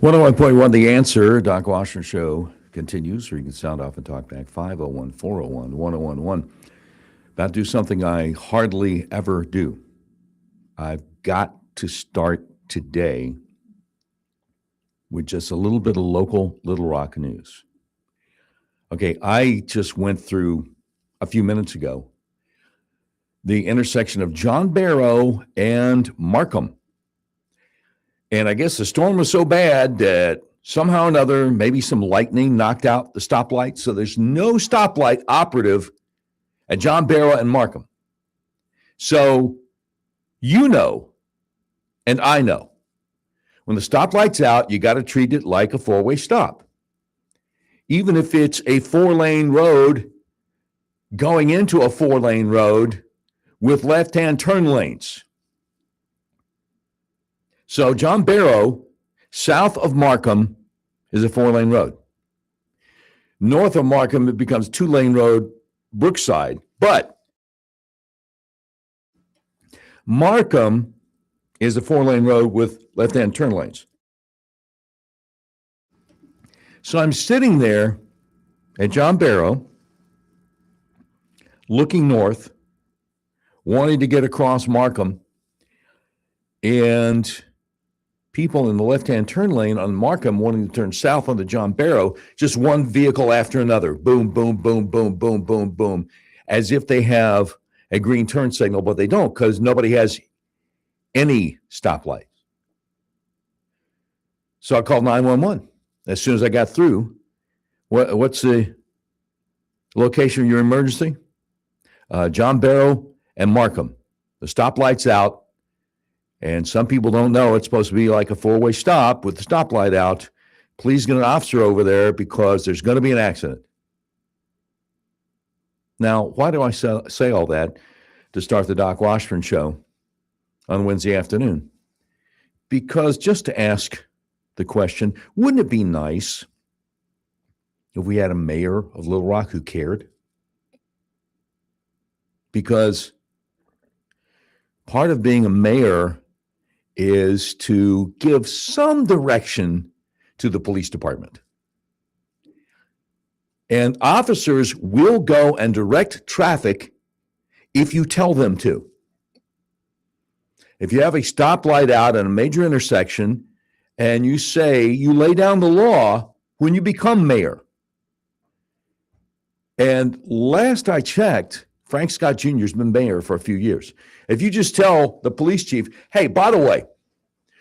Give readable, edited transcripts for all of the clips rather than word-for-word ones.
101.1 The Answer, Doc Washburn Show continues, or you can sound off and talk back. 501 401 1011. About to do something I hardly ever do. I've got to start today with just a little bit of local Little Rock news. Okay, I just went through a few minutes ago the intersection of John Barrow and Markham. And I guess the storm was so bad that somehow or another, maybe some lightning knocked out the stoplight. So there's no stoplight operative at John Barrow and Markham. So you know, and I know, when the stoplight's out, you got to treat it like a four-way stop. Even if it's a four-lane road going into a four-lane road with left-hand turn lanes. So John Barrow, south of Markham, is a four-lane road. North of Markham, it becomes two-lane road, Brookside. But Markham is a four-lane road with left-hand turn lanes. So I'm sitting there at John Barrow, looking north, wanting to get across Markham, and people in the left-hand turn lane on Markham wanting to turn south onto John Barrow, just one vehicle after another. Boom, boom, boom, boom, boom, boom, boom. As if they have a green turn signal, but they don't because nobody has any stoplights. So I called 911. As soon as I got through, what's the location of your emergency? John Barrow and Markham. The stoplight's out. And some people don't know it's supposed to be like a four-way stop with the stoplight out. Please get an officer over there because there's going to be an accident. Now, why do I say all that to start the Doc Washburn Show on Wednesday afternoon? Because just to ask the question, wouldn't it be nice if we had a mayor of Little Rock who cared? Because part of being a mayor is to give some direction to the police department. And officers will go and direct traffic if you tell them to. If you have a stoplight out at a major intersection and you say you lay down the law when you become mayor. And last I checked, Frank Scott Jr. has been mayor for a few years. If you just tell the police chief, hey, by the way,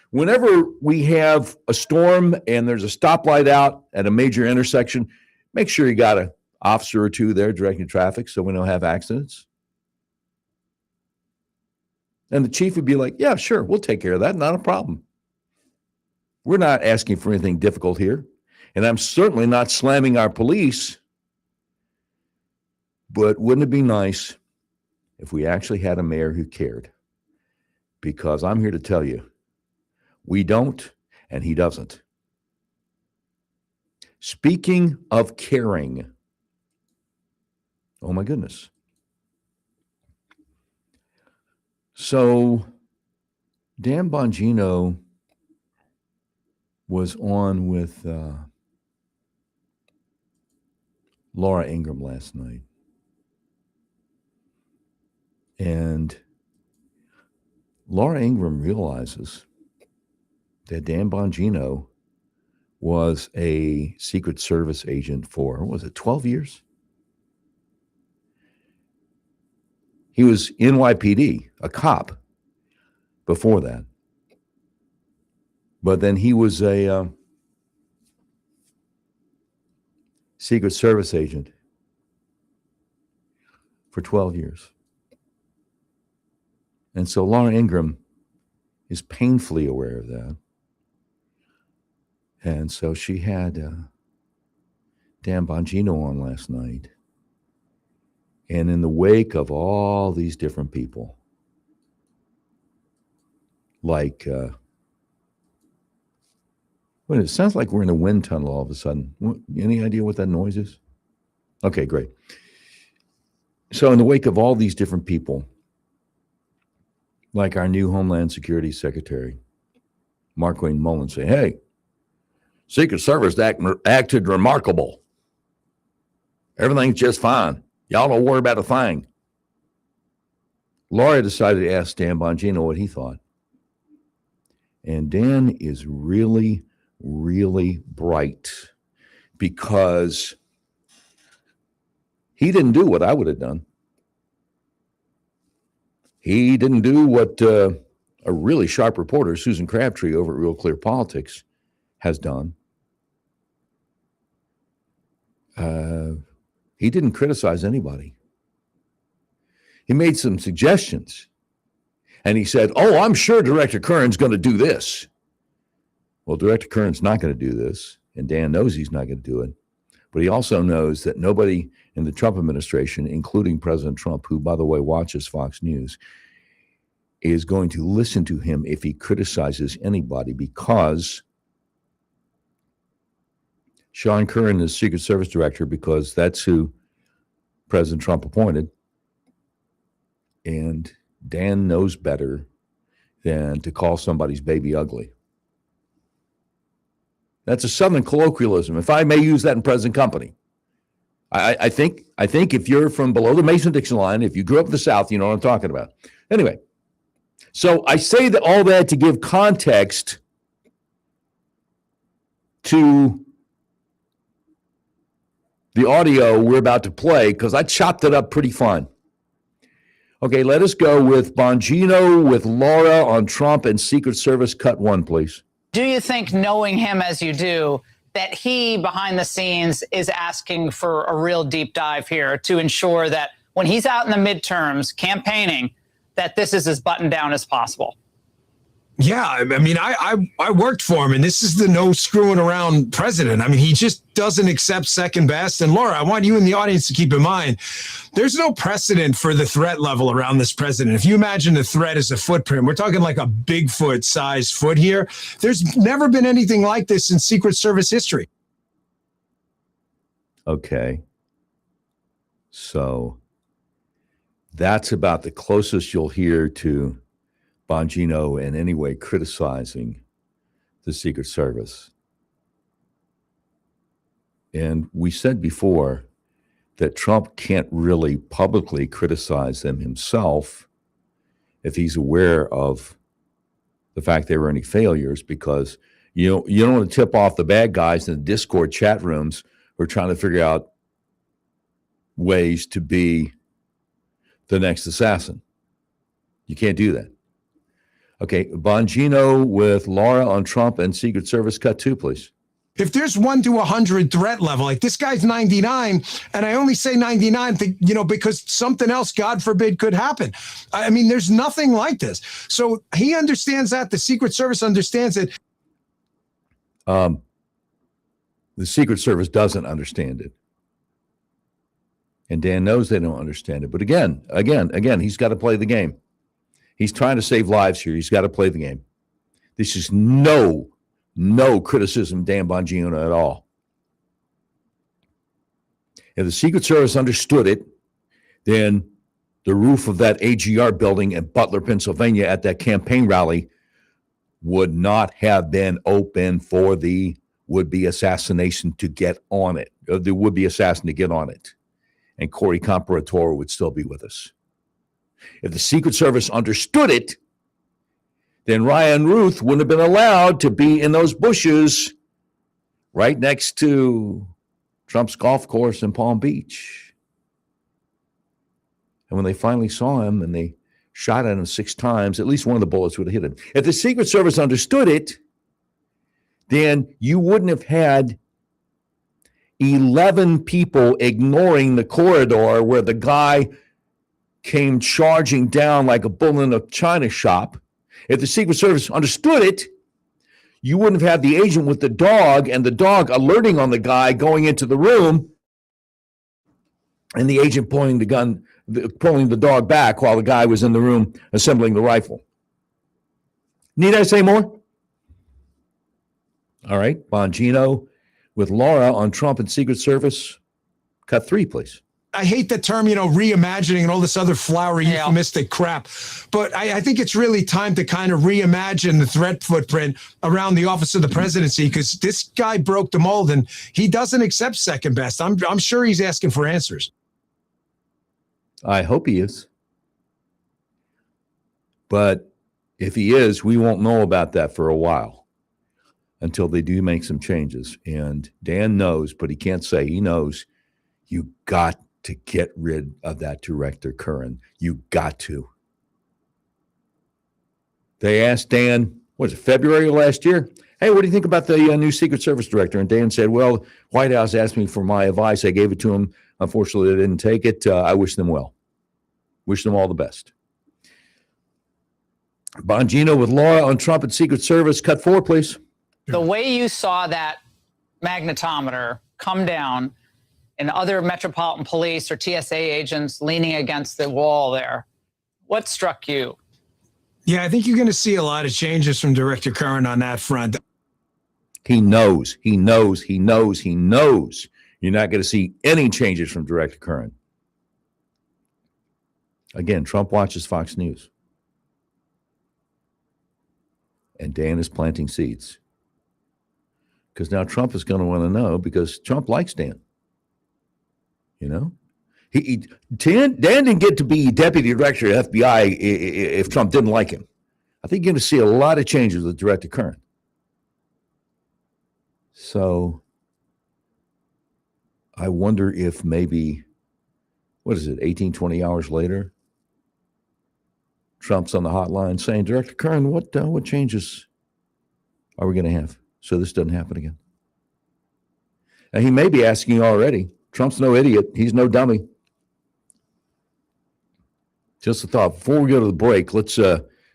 whenever we have a storm and there's a stoplight out at a major intersection, make sure you got an officer or two there directing traffic so we don't have accidents. And the chief would be like, yeah, sure, we'll take care of that. Not a problem. We're not asking for anything difficult here. And I'm certainly not slamming our police. But wouldn't it be nice if we actually had a mayor who cared? Because I'm here to tell you, we don't, and he doesn't. Speaking of caring, oh my goodness. So Dan Bongino was on with Laura Ingraham last night. And Laura Ingraham realizes that Dan Bongino was a Secret Service agent for, what was it, 12 years? He was NYPD, a cop, before that. But then he was a Secret Service agent for 12 years. And so Laura Ingraham is painfully aware of that. And so she had Dan Bongino on last night. And in the wake of all these different people, like, wait, it sounds like we're in a wind tunnel all of a sudden. Any idea what that noise is? Okay, great. So in the wake of all these different people, like our new Homeland Security Secretary, Mark Wayne Mullin, say, hey, Secret Service acted remarkable. Everything's just fine. Y'all don't worry about a thing. Laura decided to ask Dan Bongino what he thought. And Dan is really, really bright because he didn't do what I would have done. He didn't do what a really sharp reporter, Susan Crabtree over at Real Clear Politics, has done. He didn't criticize anybody. He made some suggestions. And he said, oh, I'm sure Director Kern's going to do this. Well, Director Kern's not going to do this. And Dan knows he's not going to do it. But he also knows that nobody in the Trump administration, including President Trump, who, by the way, watches Fox News, is going to listen to him if he criticizes anybody, because Sean Curran is Secret Service Director because that's who President Trump appointed. And Dan knows better than to call somebody's baby ugly. That's a Southern colloquialism, if I may use that in present company. I think if you're from below the Mason-Dixon line, if you grew up in the South, you know what I'm talking about. Anyway, so I say that all that to give context to the audio we're about to play, because I chopped it up pretty fun. Okay, let us go with Bongino with Laura on Trump and Secret Service. Cut one, please. Do you think, knowing him as you do, that he, behind the scenes, is asking for a real deep dive here to ensure that when he's out in the midterms campaigning, that this is as buttoned down as possible? Yeah, I mean, I worked for him, and this is the no screwing around president. I mean, he just doesn't accept second best. And Laura, I want you in the audience to keep in mind, there's no precedent for the threat level around this president. If you imagine the threat as a footprint, we're talking like a Bigfoot-sized foot here. There's never been anything like this in Secret Service history. Okay. So that's about the closest you'll hear to Bongino in any way criticizing the Secret Service. And we said before that Trump can't really publicly criticize them himself if he's aware of the fact there were any failures, because you don't want to tip off the bad guys in the Discord chat rooms who are trying to figure out ways to be the next assassin. You can't do that. Okay, Bongino with Laura on Trump and Secret Service. Cut two, please. If there's 1 to 100 threat level, like this guy's 99, and I only say 99, because something else, God forbid, could happen. I mean, there's nothing like this. So he understands that. The Secret Service understands it. The Secret Service doesn't understand it. And Dan knows they don't understand it. But again, he's got to play the game. He's trying to save lives here. He's got to play the game. This is no criticism, Dan Bongino, at all. If the Secret Service understood it, then the roof of that AGR building in Butler, Pennsylvania at that campaign rally would not have been open for the would-be assassination to get on it, or the would-be assassin to get on it. And Corey Comparatore would still be with us. If the Secret Service understood it, then Ryan Ruth wouldn't have been allowed to be in those bushes right next to Trump's golf course in Palm Beach. And when they finally saw him and they shot at him 6 times, at least one of the bullets would have hit him. If the Secret Service understood it, then you wouldn't have had 11 people ignoring the corridor where the guy came charging down like a bull in a china shop. If the Secret Service understood it, you wouldn't have had the agent with the dog and the dog alerting on the guy going into the room and the agent pulling the dog back while the guy was in the room assembling the rifle. Need I say more? All right, Bongino with Laura on Trump and Secret Service. Cut 3, please. I hate the term, reimagining and all this other flowery euphemistic crap. But I think it's really time to kind of reimagine the threat footprint around the office of the presidency, because this guy broke the mold and he doesn't accept second best. I'm sure he's asking for answers. I hope he is. But if he is, we won't know about that for a while until they do make some changes. And Dan knows, but he can't say he knows. You got to get rid of that Director Curran. You got to. They asked Dan, what was it, February of last year? Hey, what do you think about the new Secret Service director? And Dan said, well, White House asked me for my advice. I gave it to him. Unfortunately, they didn't take it. I wish them well. Wish them all the best. Bongino with Laura on Trump and Secret Service. Cut 4, please. The way you saw that magnetometer come down and other Metropolitan Police or TSA agents leaning against the wall there, what struck you? Yeah, I think you're going to see a lot of changes from Director Curran on that front. He knows. You're not going to see any changes from Director Curran. Again, Trump watches Fox News. And Dan is planting seeds. Because now Trump is going to want to know, because Trump likes Dan. Dan didn't get to be deputy director of FBI if Trump didn't like him. I think you're going to see a lot of changes with Director Curran. So I wonder if maybe, 18, 20 hours later, Trump's on the hotline saying, Director Curran, what changes are we going to have so this doesn't happen again? And he may be asking already. Trump's no idiot. He's no dummy. Just a thought. Before we go to the break, let's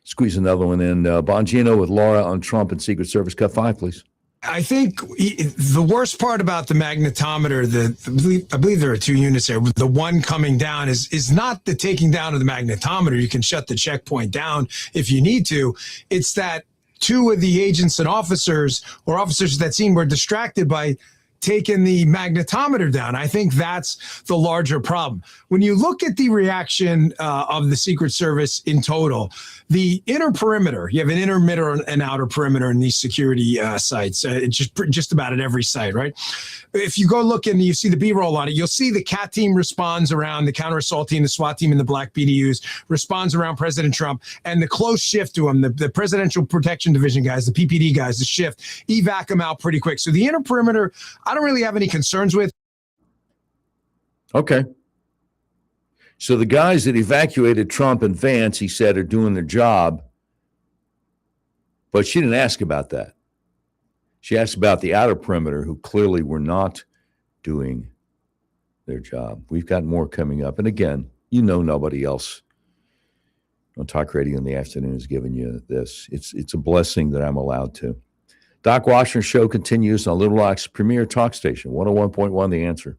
squeeze another one in. Bongino with Laura on Trump and Secret Service. Cut 5, please. I think the worst part about the magnetometer, I believe there are 2 units there. The one coming down is not the taking down of the magnetometer. You can shut the checkpoint down if you need to. It's that 2 of the agents and officers that scene were distracted by taking the magnetometer down. I think that's the larger problem. When you look at the reaction of the Secret Service in total, the inner perimeter, you have an inner, middle, and outer perimeter in these security sites. It's just about at every site, right? If you go look and you see the B-roll on it, you'll see the CAT team responds around the counter assault team, the SWAT team, and the black BDUs responds around President Trump, and the close shift to him, the Presidential Protection Division guys, the PPD guys, the shift, evac them out pretty quick. So the inner perimeter, I don't really have any concerns with. Okay. So the guys that evacuated Trump and Vance, he said, are doing their job. But she didn't ask about that. She asked about the outer perimeter, who clearly were not doing their job. We've got more coming up. And again, nobody else on Talk Radio in the afternoon is giving you this. It's a blessing that I'm allowed to. Doc Washburn Show continues on Little Rock's premier talk station, 101.1 The Answer.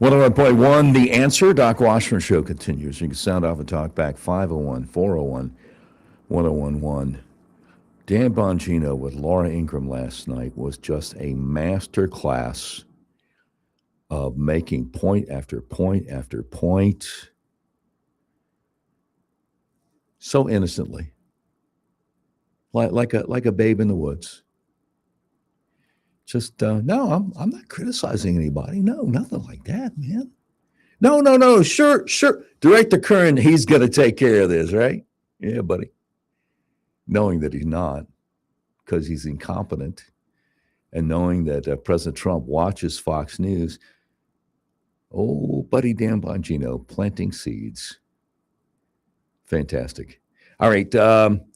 101.1, The Answer. Doc Washburn Show continues. You can sound off and talk back. 501-401-1011. Dan Bongino with Laura Ingraham last night was just a master class of making point after point after point so innocently, like a babe in the woods. Just no, I'm not criticizing anybody. No, nothing like that, man. No. Sure. Director Kern, he's gonna take care of this, right? Yeah, buddy. Knowing that he's not, because he's incompetent, and knowing that President Trump watches Fox News. Oh, buddy, Dan Bongino planting seeds. Fantastic. All right,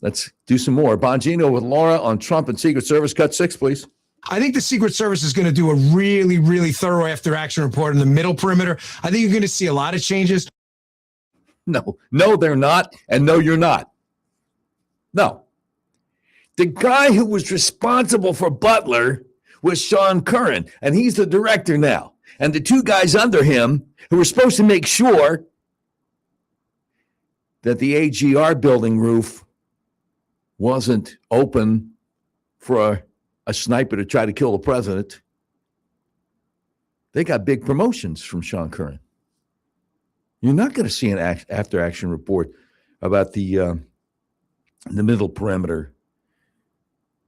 let's do some more. Bongino with Laura on Trump and Secret Service. Cut 6, please. I think the Secret Service is going to do a really, really thorough after-action report in the middle perimeter. I think you're going to see a lot of changes. No, they're not, and no, you're not. No. The guy who was responsible for Butler was Sean Curran, and he's the director now. And the two guys under him who were supposed to make sure that the AGR building roof wasn't open for a sniper to try to kill the president, they got big promotions from Sean Curran. You're not going to see an after-action report about the middle perimeter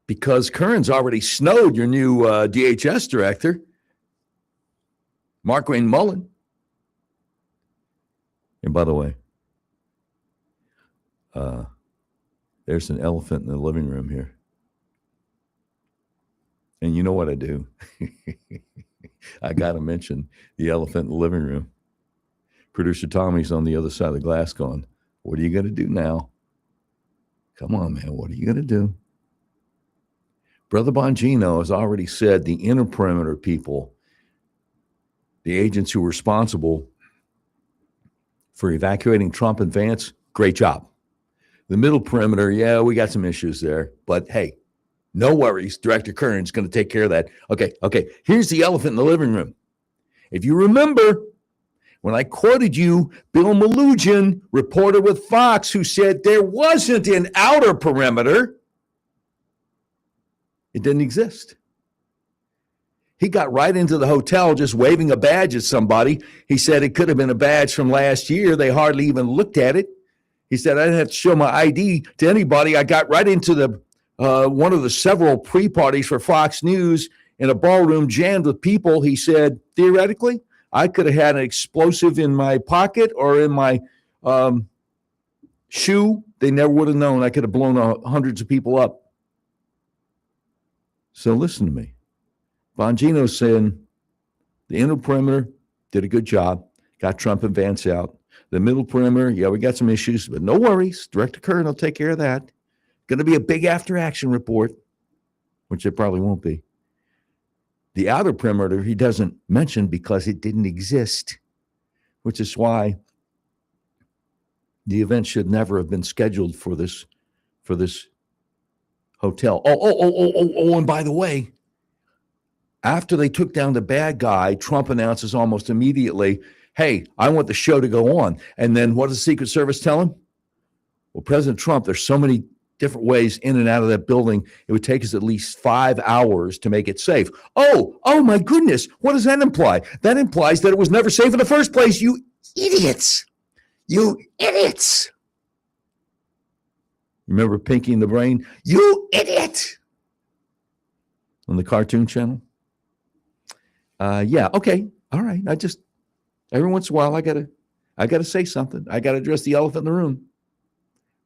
because Curran's already snowed your new DHS director, Mark Wayne Mullen. And by the way, there's an elephant in the living room here. And you know what I do? I got to mention the elephant in the living room. Producer Tommy's on the other side of the glass going, what are you going to do now? Come on, man. What are you going to do? Brother Bongino has already said the inner perimeter people, the agents who were responsible for evacuating Trump and Vance, great job. The middle perimeter, yeah, we got some issues there. But hey, no worries. Director Kern's going to take care of that. Okay. Here's the elephant in the living room. If you remember, when I quoted you, Bill Malugin, reporter with Fox, who said there wasn't an outer perimeter, it didn't exist. He got right into the hotel just waving a badge at somebody. He said it could have been a badge from last year. They hardly even looked at it. He said, I didn't have to show my ID to anybody. I got right into the one of the several pre-parties for Fox News in a ballroom jammed with people. He said, theoretically, I could have had an explosive in my pocket or in my shoe. They never would have known. I could have blown hundreds of people up. So listen to me. Bongino's saying the inner perimeter did a good job, got Trump and Vance out. The middle perimeter, yeah, we got some issues, but no worries. Director Kern will take care of that. Going to be a big after-action report, which it probably won't be. The outer perimeter he doesn't mention because it didn't exist, which is why the event should never have been scheduled for this hotel. Oh, and by the way, after they took down the bad guy, Trump announces almost immediately, hey, I want the show to go on. And then what does the Secret Service tell him? Well, President Trump, there's so many different ways in and out of that building. It would take us at least 5 hours to make it safe. Oh my goodness. What does that imply? That implies that it was never safe in the first place. You idiots. Remember Pinky and the Brain? You idiot. On the Cartoon Channel? Yeah, okay. All right. Every once in a while, I gotta say something. I gotta address the elephant in the room.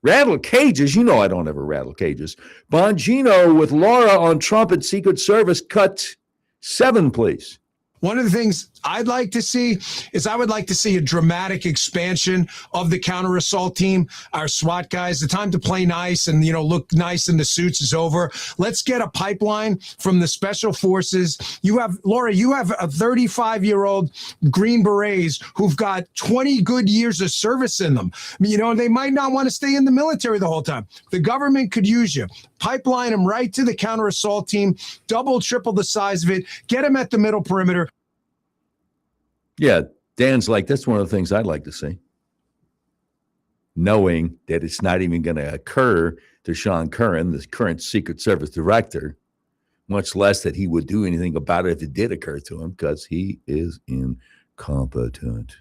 Rattle cages. You know I don't ever rattle cages. Bongino with Laura on Trump and Secret Service. Cut 7, please. One of the things I'd like to see is I would like to see a dramatic expansion of the counter assault team, our SWAT guys. The time to play nice and, look nice in the suits is over. Let's get a pipeline from the special forces. Laura, you have a 35-year-old Green Berets who've got 20 good years of service in them. They might not want to stay in the military the whole time. The government could use you. Pipeline them right to the counter assault team, double, triple the size of it, get them at the middle perimeter. Yeah, Dan's like, that's one of the things I'd like to see. Knowing that it's not even going to occur to Sean Curran, the current Secret Service director, much less that he would do anything about it if it did occur to him, because he is incompetent.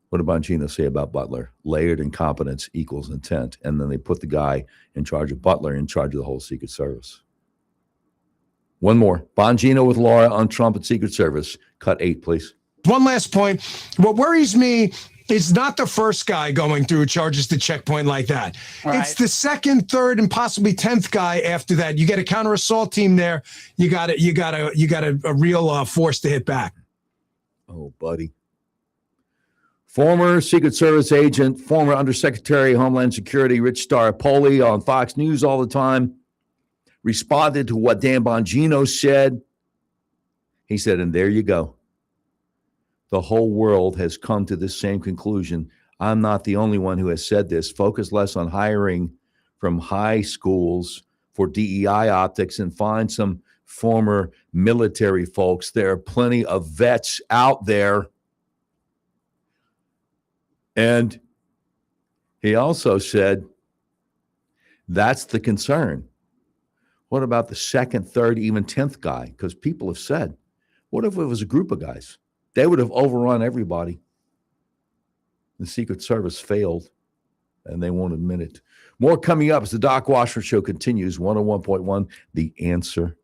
What did Bongino say about Butler? Layered incompetence equals intent. And then they put the guy in charge of Butler in charge of the whole Secret Service. One more. Bongino with Laura on Trump and Secret Service. Cut 8, please. One last point. What worries me is not the first guy going through charges to checkpoint like that. Right. It's the second, third, and possibly 10th guy after that. You get a counter assault team there. You got a real force to hit back. Oh, buddy. Former Secret Service agent, former Undersecretary of Homeland Security, Rich Staropoli on Fox News all the time, responded to what Dan Bongino said. He said, and there you go. The whole world has come to this same conclusion. I'm not the only one who has said this. Focus less on hiring from high schools for DEI optics and find some former military folks. There are plenty of vets out there. And he also said, that's the concern. What about the second, third, even 10th guy? Because people have said, what if it was a group of guys? They would have overrun everybody. The Secret Service failed, and they won't admit it. More coming up as the Doc Washburn Show continues. 101.1, The Answer.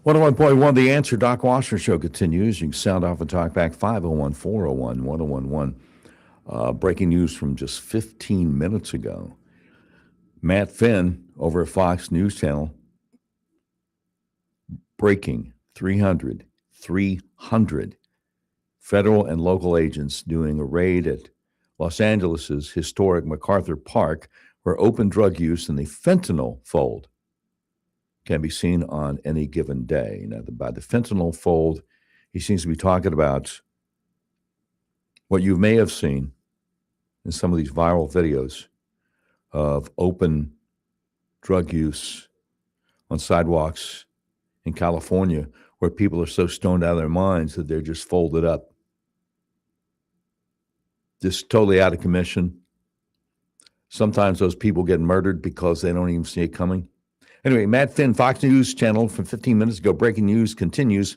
101.1 The Answer. Doc Washburn Show continues. You can sound off and talk back 501 401 1011. Breaking news from just 15 minutes ago. Matt Finn over at Fox News Channel. Breaking 300 federal and local agents doing a raid at Los Angeles' historic MacArthur Park, where open drug use in the fentanyl fold can be seen on any given day. Now, by the fentanyl fold, he seems to be talking about what you may have seen in some of these viral videos of open drug use on sidewalks in California, where people are so stoned out of their minds that they're just folded up. Just totally out of commission. Sometimes those people get murdered because they don't even see it coming. Anyway, Matt Finn, Fox News Channel from 15 minutes ago. Breaking news continues.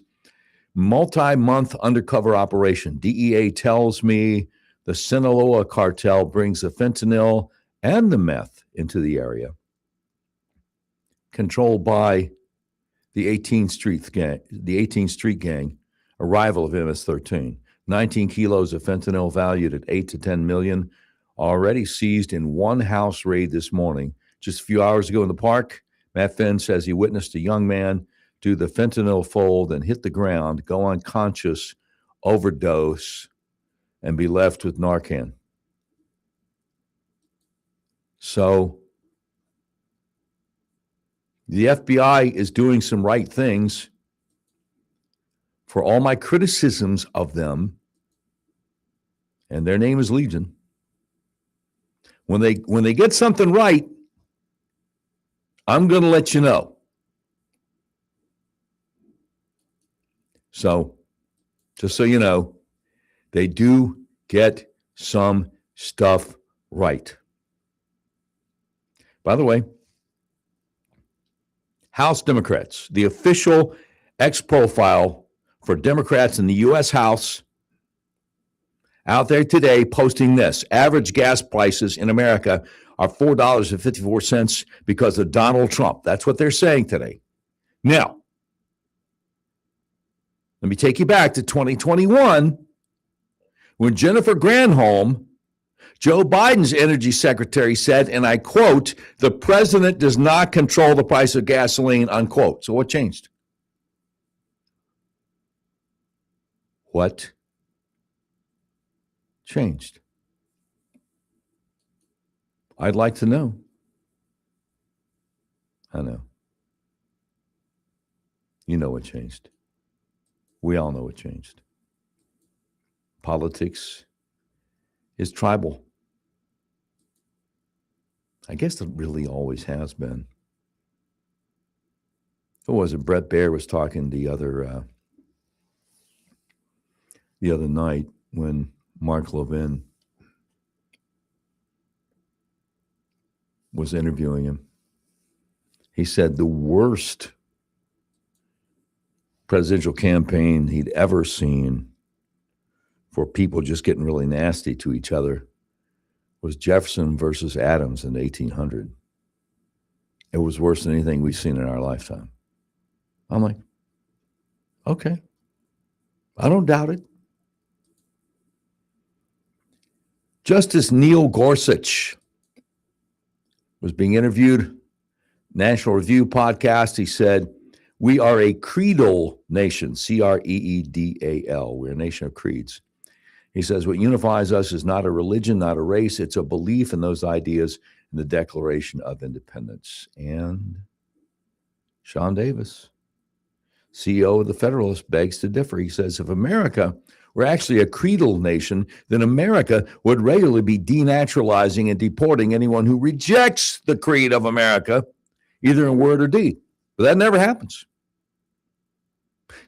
Multi-month undercover operation. DEA tells me the Sinaloa cartel brings the fentanyl and the meth into the area. Controlled by the 18th Street Gang, a rival of MS-13. 19 kilos of fentanyl valued at 8 to 10 million, already seized in one house raid this morning. Just a few hours ago in the park, Matt Finn says he witnessed a young man do the fentanyl fold and hit the ground, go unconscious, overdose, and be left with Narcan. So the FBI is doing some right things. For all my criticisms of them, and their name is Legion, when they get something right, I'm going to let you know. So, just so you know, they do get some stuff right. By the way, House Democrats, the official X-profile for Democrats in the U.S. House, out there today posting this. Average gas prices in America are $4.54 because of Donald Trump. That's what they're saying today. Now, let me take you back to 2021 when Jennifer Granholm, Joe Biden's energy secretary, said, and I quote, "The president does not control the price of gasoline," unquote. So what changed? What changed? I'd like to know. I know. You know what changed. We all know what changed. Politics is tribal. I guess it really always has been. What was it? Brett Baer was talking the other night when Mark Levin was interviewing him. He said the worst presidential campaign he'd ever seen for people just getting really nasty to each other was Jefferson versus Adams in 1800. It was worse than anything we've seen in our lifetime. I'm like, okay, I don't doubt it. Justice Neil Gorsuch was being interviewed, National Review podcast. He said, "We are a creedal nation, Creedal. We're a nation of creeds." He says, "What unifies us is not a religion, not a race. It's a belief in those ideas in the Declaration of Independence." And Sean Davis, CEO of the Federalist, begs to differ. He says, if America were actually a creedal nation, then America would regularly be denaturalizing and deporting anyone who rejects the creed of America, either in word or deed. But that never happens.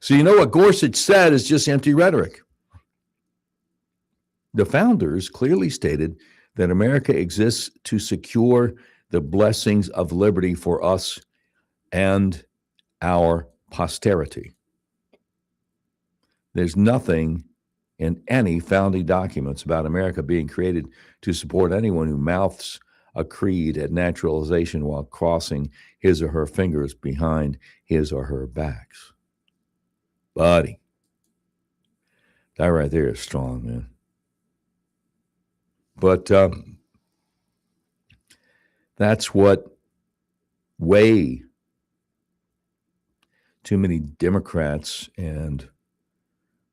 So you know what Gorsuch said is just empty rhetoric. The founders clearly stated that America exists to secure the blessings of liberty for us and our posterity. There's nothing in any founding documents about America being created to support anyone who mouths a creed at naturalization while crossing his or her fingers behind his or her backs. Buddy, that right there is strong, man. But that's what way too many Democrats and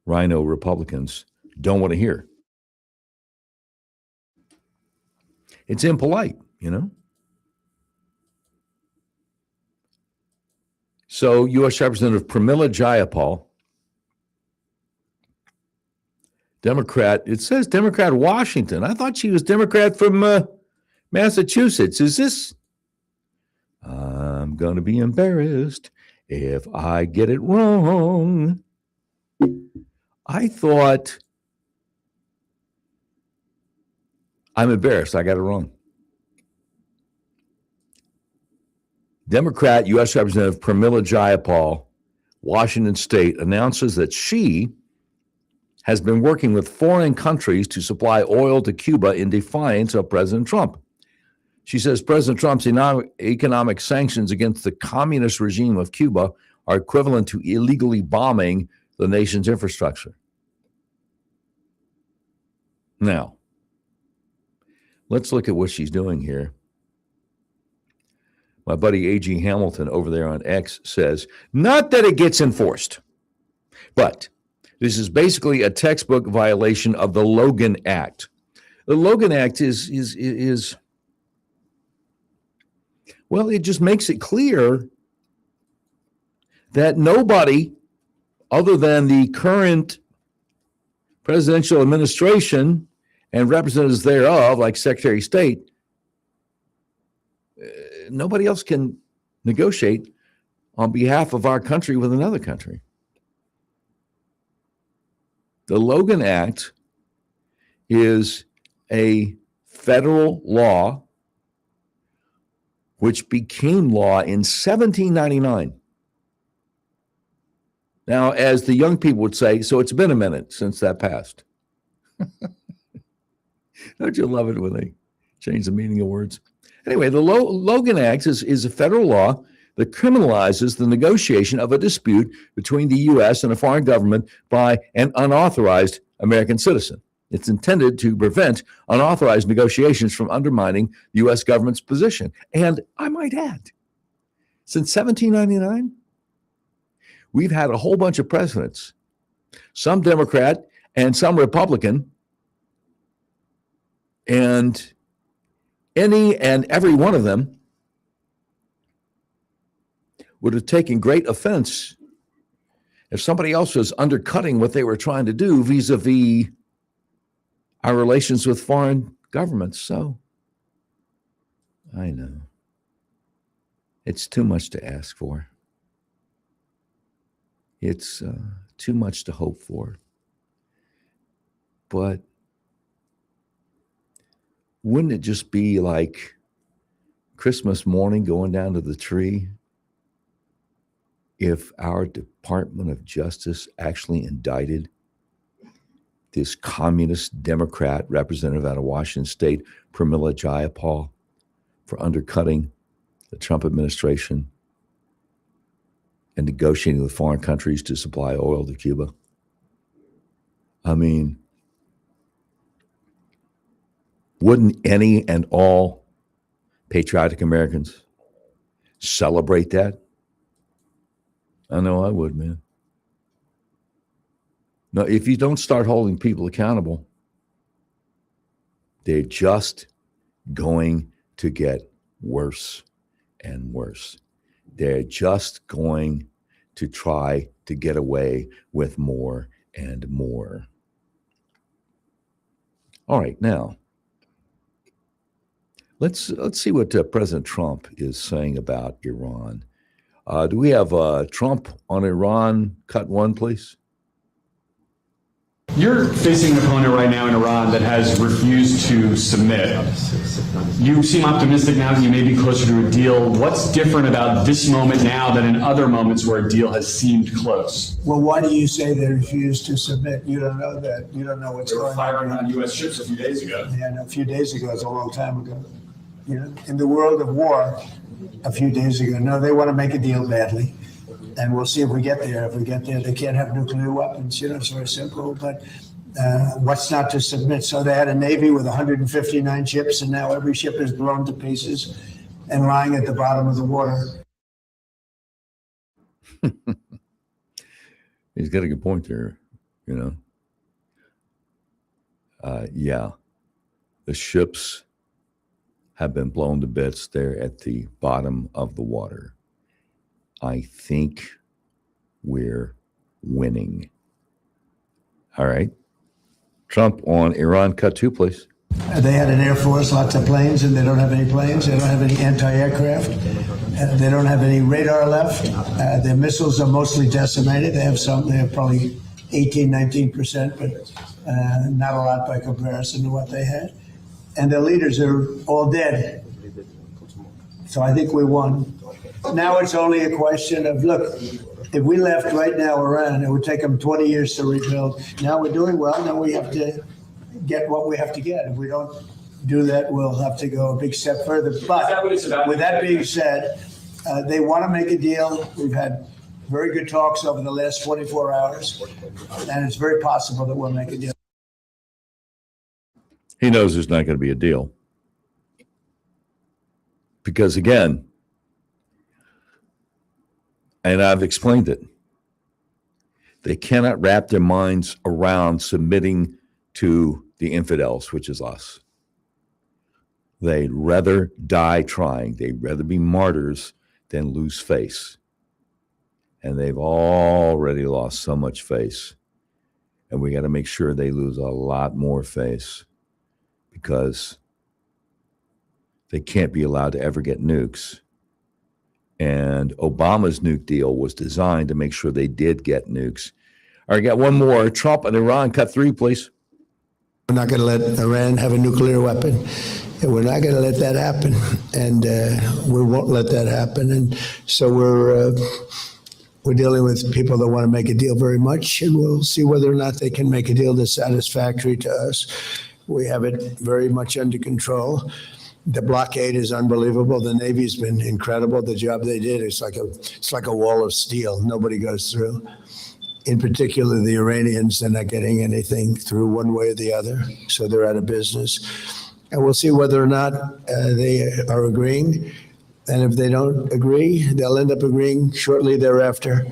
rhino Republicans don't want to hear. It's impolite, you know? So U.S. Representative Pramila Jayapal, Democrat, it says Democrat Washington. I thought she was Democrat from Massachusetts. Is this? I'm going to be embarrassed if I get it wrong. I thought, I'm embarrassed. I got it wrong. Democrat U.S. Representative Pramila Jayapal, Washington State, announces that she has been working with foreign countries to supply oil to Cuba in defiance of President Trump. She says President Trump's economic sanctions against the communist regime of Cuba are equivalent to illegally bombing the nation's infrastructure. Now, let's look at what she's doing here. My buddy A.G. Hamilton over there on X says, not that it gets enforced, but this is basically a textbook violation of the Logan Act. The Logan Act is well, it just makes it clear that nobody other than the current presidential administration and representatives thereof, like Secretary of State, nobody else can negotiate on behalf of our country with another country. The Logan Act is a federal law which became law in 1799. Now, as the young people would say, so it's been a minute since that passed. Don't you love it when they change the meaning of words? Anyway, the Logan Act is a federal law that criminalizes the negotiation of a dispute between the U.S. and a foreign government by an unauthorized American citizen. It's intended to prevent unauthorized negotiations from undermining the U.S. government's position. And I might add, since 1799, we've had a whole bunch of presidents, some Democrat and some Republican, and any and every one of them would have taken great offense if somebody else was undercutting what they were trying to do vis-a-vis our relations with foreign governments. So I know it's too much to ask for. It's too much to hope for. But wouldn't it just be like Christmas morning going down to the tree if our Department of Justice actually indicted this communist Democrat representative out of Washington State, Pramila Jayapal, for undercutting the Trump administration and negotiating with foreign countries to supply oil to Cuba? I mean, wouldn't any and all patriotic Americans celebrate that? I know I would, man. No, if you don't start holding people accountable, they're just going to get worse and worse. They're just going to try to get away with more and more. All right, now, let's see what President Trump is saying about Iran. Do we have Trump on Iran? Cut one, please. You're facing an opponent right now in Iran that has refused to submit. You seem optimistic now that you may be closer to a deal. What's different about this moment now than in other moments where a deal has seemed close? Well, why do you say they refused to submit? You don't know that. You don't know what's They were going firing on. on U.S. ships a few days ago. Yeah, a few days ago. It's a long time ago. in the world of war a few days ago. No, they want to make a deal badly. And we'll see if we get there. If we get there, they can't have nuclear weapons. It's very simple. But what's not to submit? So they had a Navy with 159 ships, and now every ship is blown to pieces and lying at the bottom of the water. He's got a good point there, Yeah, the ships have been blown to bits. They're at the bottom of the water. I think we're winning. All right. Trump on Iran, cut two, please. They had an Air Force, lots of planes, and they don't have any planes. They don't have any anti-aircraft. They don't have any radar left. Their missiles are mostly decimated. They have some. They have probably 18, 19%, but not a lot by comparison to what they had. And their leaders are all dead. So I think we won. Now it's only a question of, look, if we left right now Iran, it would take them 20 years to rebuild. Now we're doing well. Now we have to get what we have to get. If we don't do that, we'll have to go a big step further. But with that being said, they want to make a deal. We've had very good talks over the last 24 hours, and it's very possible that we'll make a deal. He knows there's not going to be a deal. Because again, and I've explained it, they cannot wrap their minds around submitting to the infidels, which is us. They'd rather die trying. They'd rather be martyrs than lose face. And they've already lost so much face. And we got to make sure they lose a lot more face, because they can't be allowed to ever get nukes. And Obama's nuke deal was designed to make sure they did get nukes. All right, got one more. Trump and Iran, cut three, please. We're not going to let Iran have a nuclear weapon. And we're not going to let that happen. And we won't let that happen. And so we're dealing with people that want to make a deal very much, and we'll see whether or not they can make a deal that's satisfactory to us. We have it very much under control. The blockade is unbelievable. The Navy's been incredible. The job they did, it's like a wall of steel. Nobody goes through. In particular, the Iranians, they're not getting anything through one way or the other, so they're out of business. And we'll see whether or not they are agreeing. And if they don't agree, they'll end up agreeing shortly thereafter.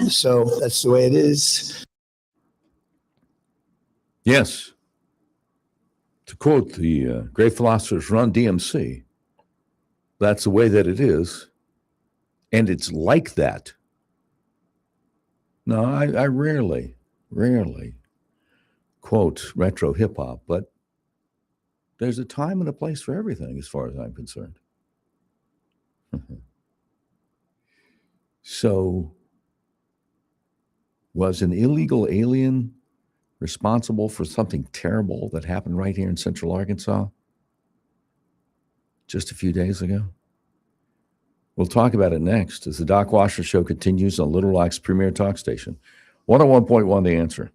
So that's the way it is. Yes. To quote the great philosophers Run DMC, that's the way that it is. And it's like that. No, I rarely quote retro hip hop, but there's a time and a place for everything as far as I'm concerned. So, was an illegal alien responsible for something terrible that happened right here in Central Arkansas just a few days ago? We'll talk about it next as the Doc Washer Show continues on Little Rock's premier talk station, 101.1 The Answer.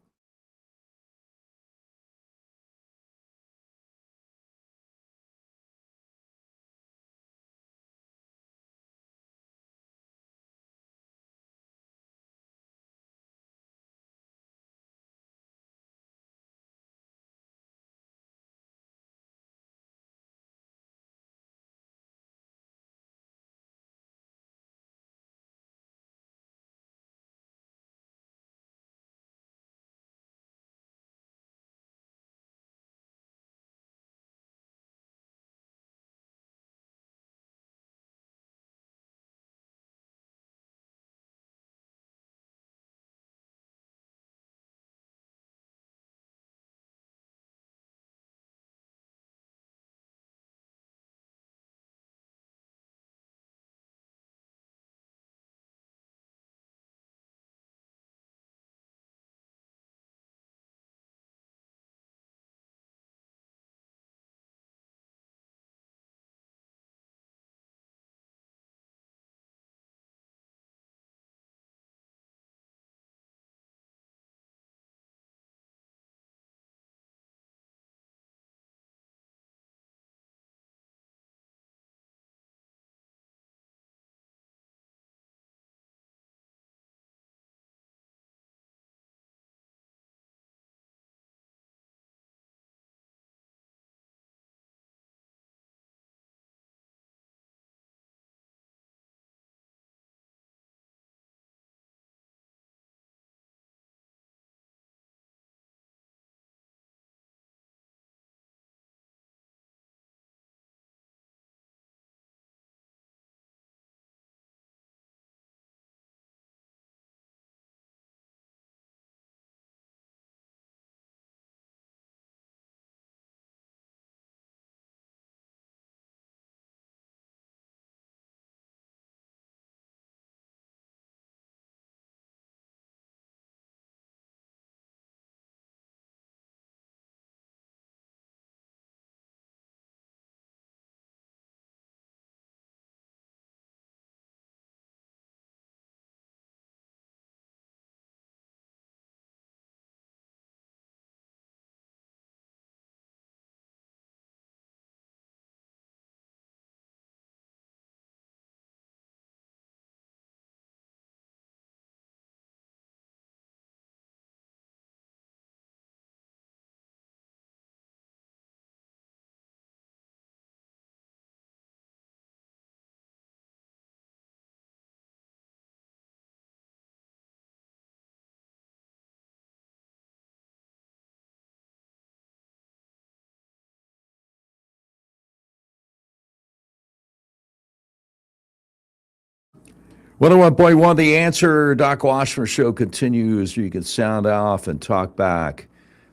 101.1 The Answer. Doc Washburn Show continues. You can sound off and talk back.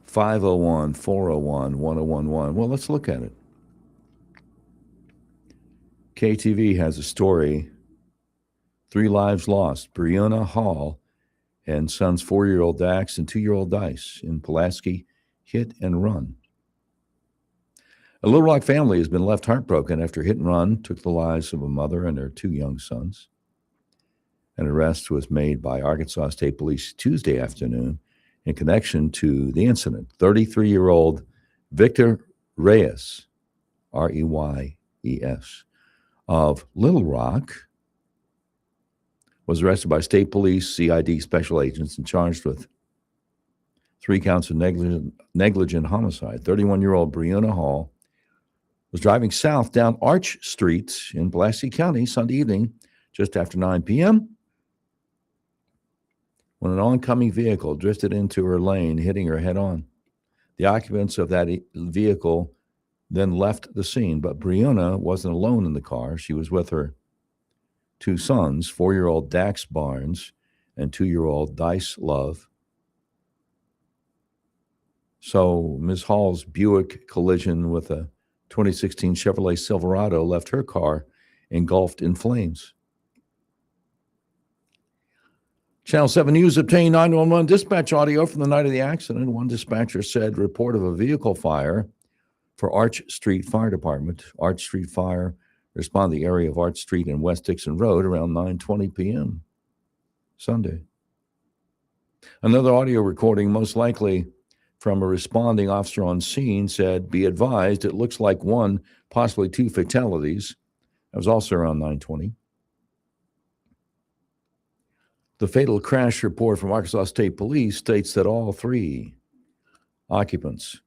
501 401 1011. Well, let's look at it. KTV has a story. 3 lives lost. Breonna Hall and son's 4-year-old Dax and 2-year-old Dice in Pulaski hit and run. A Little Rock family has been left heartbroken after hit and run took the lives of a mother and their 2 young sons. An arrest was made by Arkansas State Police Tuesday afternoon in connection to the incident. 33-year-old Victor Reyes, Reyes, of Little Rock, was arrested by state police, CID special agents, and charged with 3 counts of negligent homicide. 31-year-old Breonna Hall was driving south down Arch Street in Pulaski County Sunday evening just after 9 p.m. when an oncoming vehicle drifted into her lane, hitting her head-on. The occupants of that vehicle then left the scene, but Breonna wasn't alone in the car. She was with her 2 sons, 4-year-old Dax Barnes and 2-year-old Dice Love. So Ms. Hall's Buick collision with a 2016 Chevrolet Silverado left her car engulfed in flames. Channel 7 News obtained 911 dispatch audio from the night of the accident. One dispatcher said report of a vehicle fire for Arch Street Fire Department. Arch Street Fire responded to the area of Arch Street and West Dixon Road around 9:20 p.m. Sunday. Another audio recording, most likely from a responding officer on scene, said, "Be advised, it looks like 1, possibly 2 fatalities." That was also around 9:20. The fatal crash report from Arkansas State Police states that all 3 occupants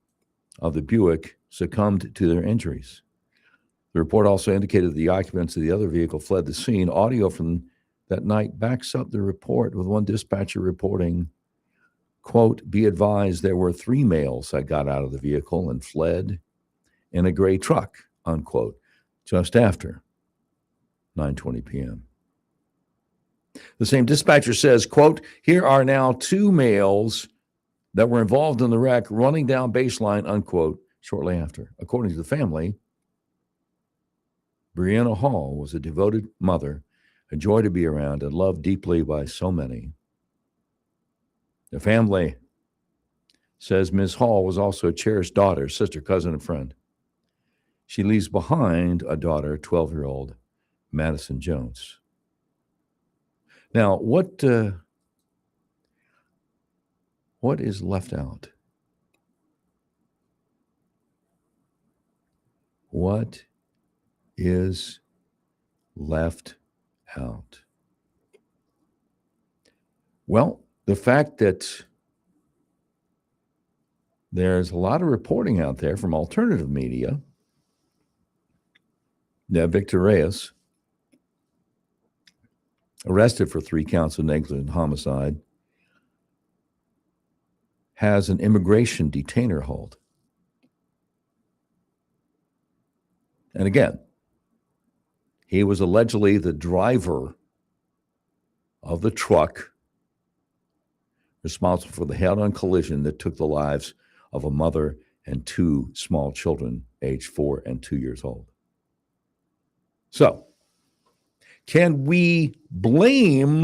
of the Buick succumbed to their injuries. The report also indicated that the occupants of the other vehicle fled the scene. Audio from that night backs up the report, with one dispatcher reporting, quote, "Be advised, there were 3 males that got out of the vehicle and fled in a gray truck," unquote, just after 9:20 p.m. The same dispatcher says, quote, "Here are now 2 males that were involved in the wreck running down baseline," unquote, shortly after. According to the family, Breonna Hall was a devoted mother, a joy to be around, and loved deeply by so many. The family says Ms. Hall was also a cherished daughter, sister, cousin, and friend. She leaves behind a daughter, 12-year-old Madison Jones. Now, what is left out? What is left out? Well, the fact that there's a lot of reporting out there from alternative media that Victor Reyes, arrested for 3 counts of negligent homicide, has an immigration detainer hold. And again, he was allegedly the driver of the truck responsible for the head-on collision that took the lives of a mother and 2 small children, aged 4 and 2 years old. So, can we blame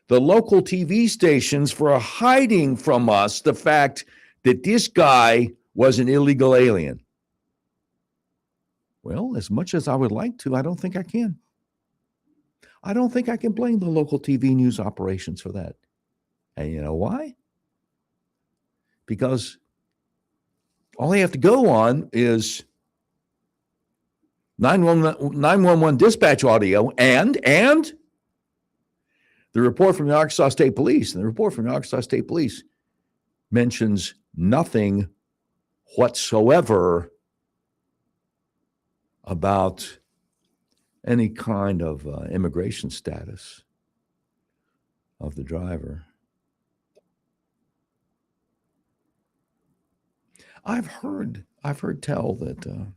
the local TV stations for hiding from us the fact that this guy was an illegal alien? Well, as much as I would like to, I don't think I can. I don't think I can blame the local TV news operations for that. And you know why? Because all they have to go on is 911 dispatch audio and the report from the Arkansas State Police. And the report from the Arkansas State Police mentions nothing whatsoever about any kind of immigration status of the driver. I've heard tell that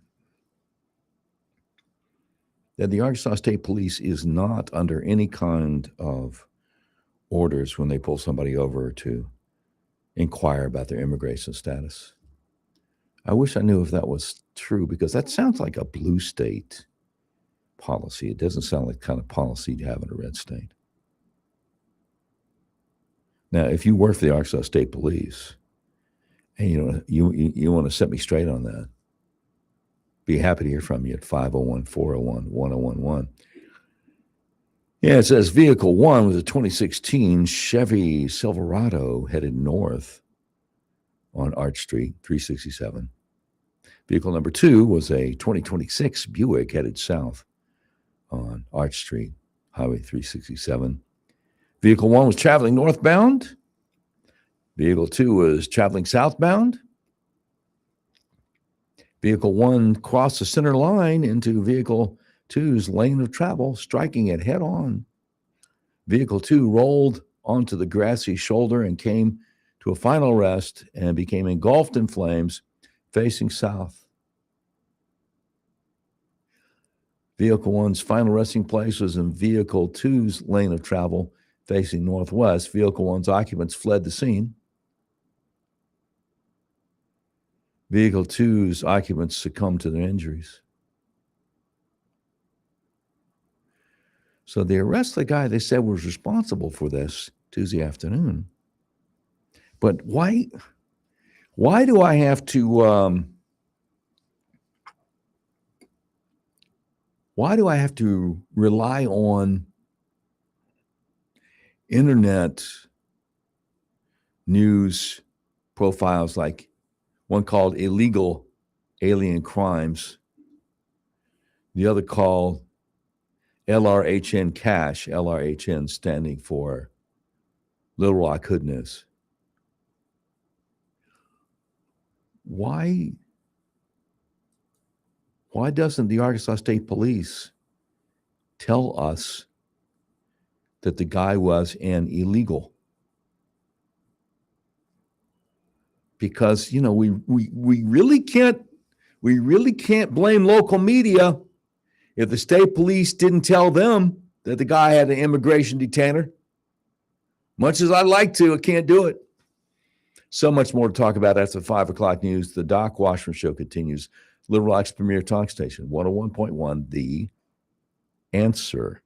that the Arkansas State Police is not under any kind of orders when they pull somebody over to inquire about their immigration status. I wish I knew if that was true, because that sounds like a blue state policy. It doesn't sound like the kind of policy you have in a red state. Now, if you work for the Arkansas State Police and you want to set me straight on that, be happy to hear from you at 501-401-1011. Yeah, it says vehicle 1 was a 2016 Chevy Silverado headed north on Arch Street, 367. Vehicle number 2 was a 2026 Buick headed south on Arch Street, Highway 367. Vehicle 1 was traveling northbound. Vehicle 2 was traveling southbound. Vehicle 1 crossed the center line into Vehicle 2's lane of travel, striking it head on. Vehicle 2 rolled onto the grassy shoulder and came to a final rest and became engulfed in flames, facing south. Vehicle 1's final resting place was in Vehicle 2's lane of travel, facing northwest. Vehicle 1's occupants fled the scene. Vehicle 2's occupants succumbed to their injuries. So they arrest the guy they said was responsible for this Tuesday afternoon. But why do I have to rely on internet news profiles like one called Illegal Alien Crimes, the other called LRHN Cash, LRHN standing for Little Rock Hood News? Why doesn't the Arkansas State Police tell us that the guy was an illegal? Because we really can't blame local media if the state police didn't tell them that the guy had an immigration detainer. Much as I'd like to, I can't do it. So much more to talk about after the 5 o'clock news. The Doc Washburn Show continues. Little Rock's premier talk station, 101.1, The Answer.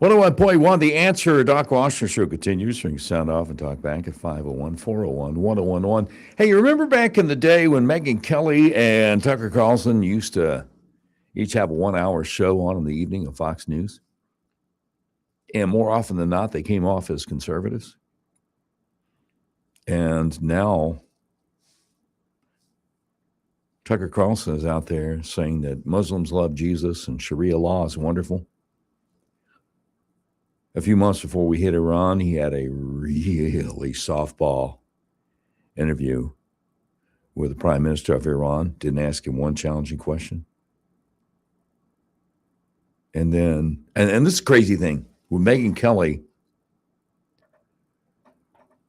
101.1, The Answer. Doc Washington Show continues. So you can sound off and talk back at 501-401-1011. Hey, you remember back in the day when Megyn Kelly and Tucker Carlson used to each have a 1-hour show on in the evening of Fox News? And more often than not, they came off as conservatives. And now Tucker Carlson is out there saying that Muslims love Jesus and Sharia law is wonderful. A few months before we hit Iran, he had a really softball interview with the prime minister of Iran. Didn't ask him one challenging question. And then, and this crazy thing with Megyn Kelly,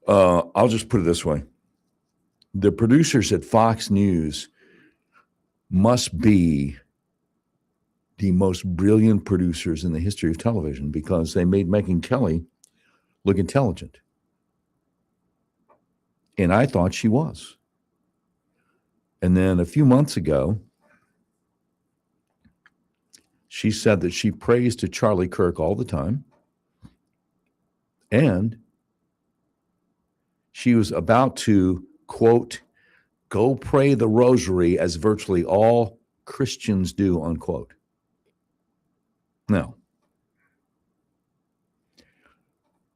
I'll just put it this way. The producers at Fox News must be the most brilliant producers in the history of television because they made Megyn Kelly look intelligent. And I thought she was. And then a few months ago, she said that she prays to Charlie Kirk all the time. And she was about to, quote, go pray the rosary as virtually all Christians do, unquote. Now,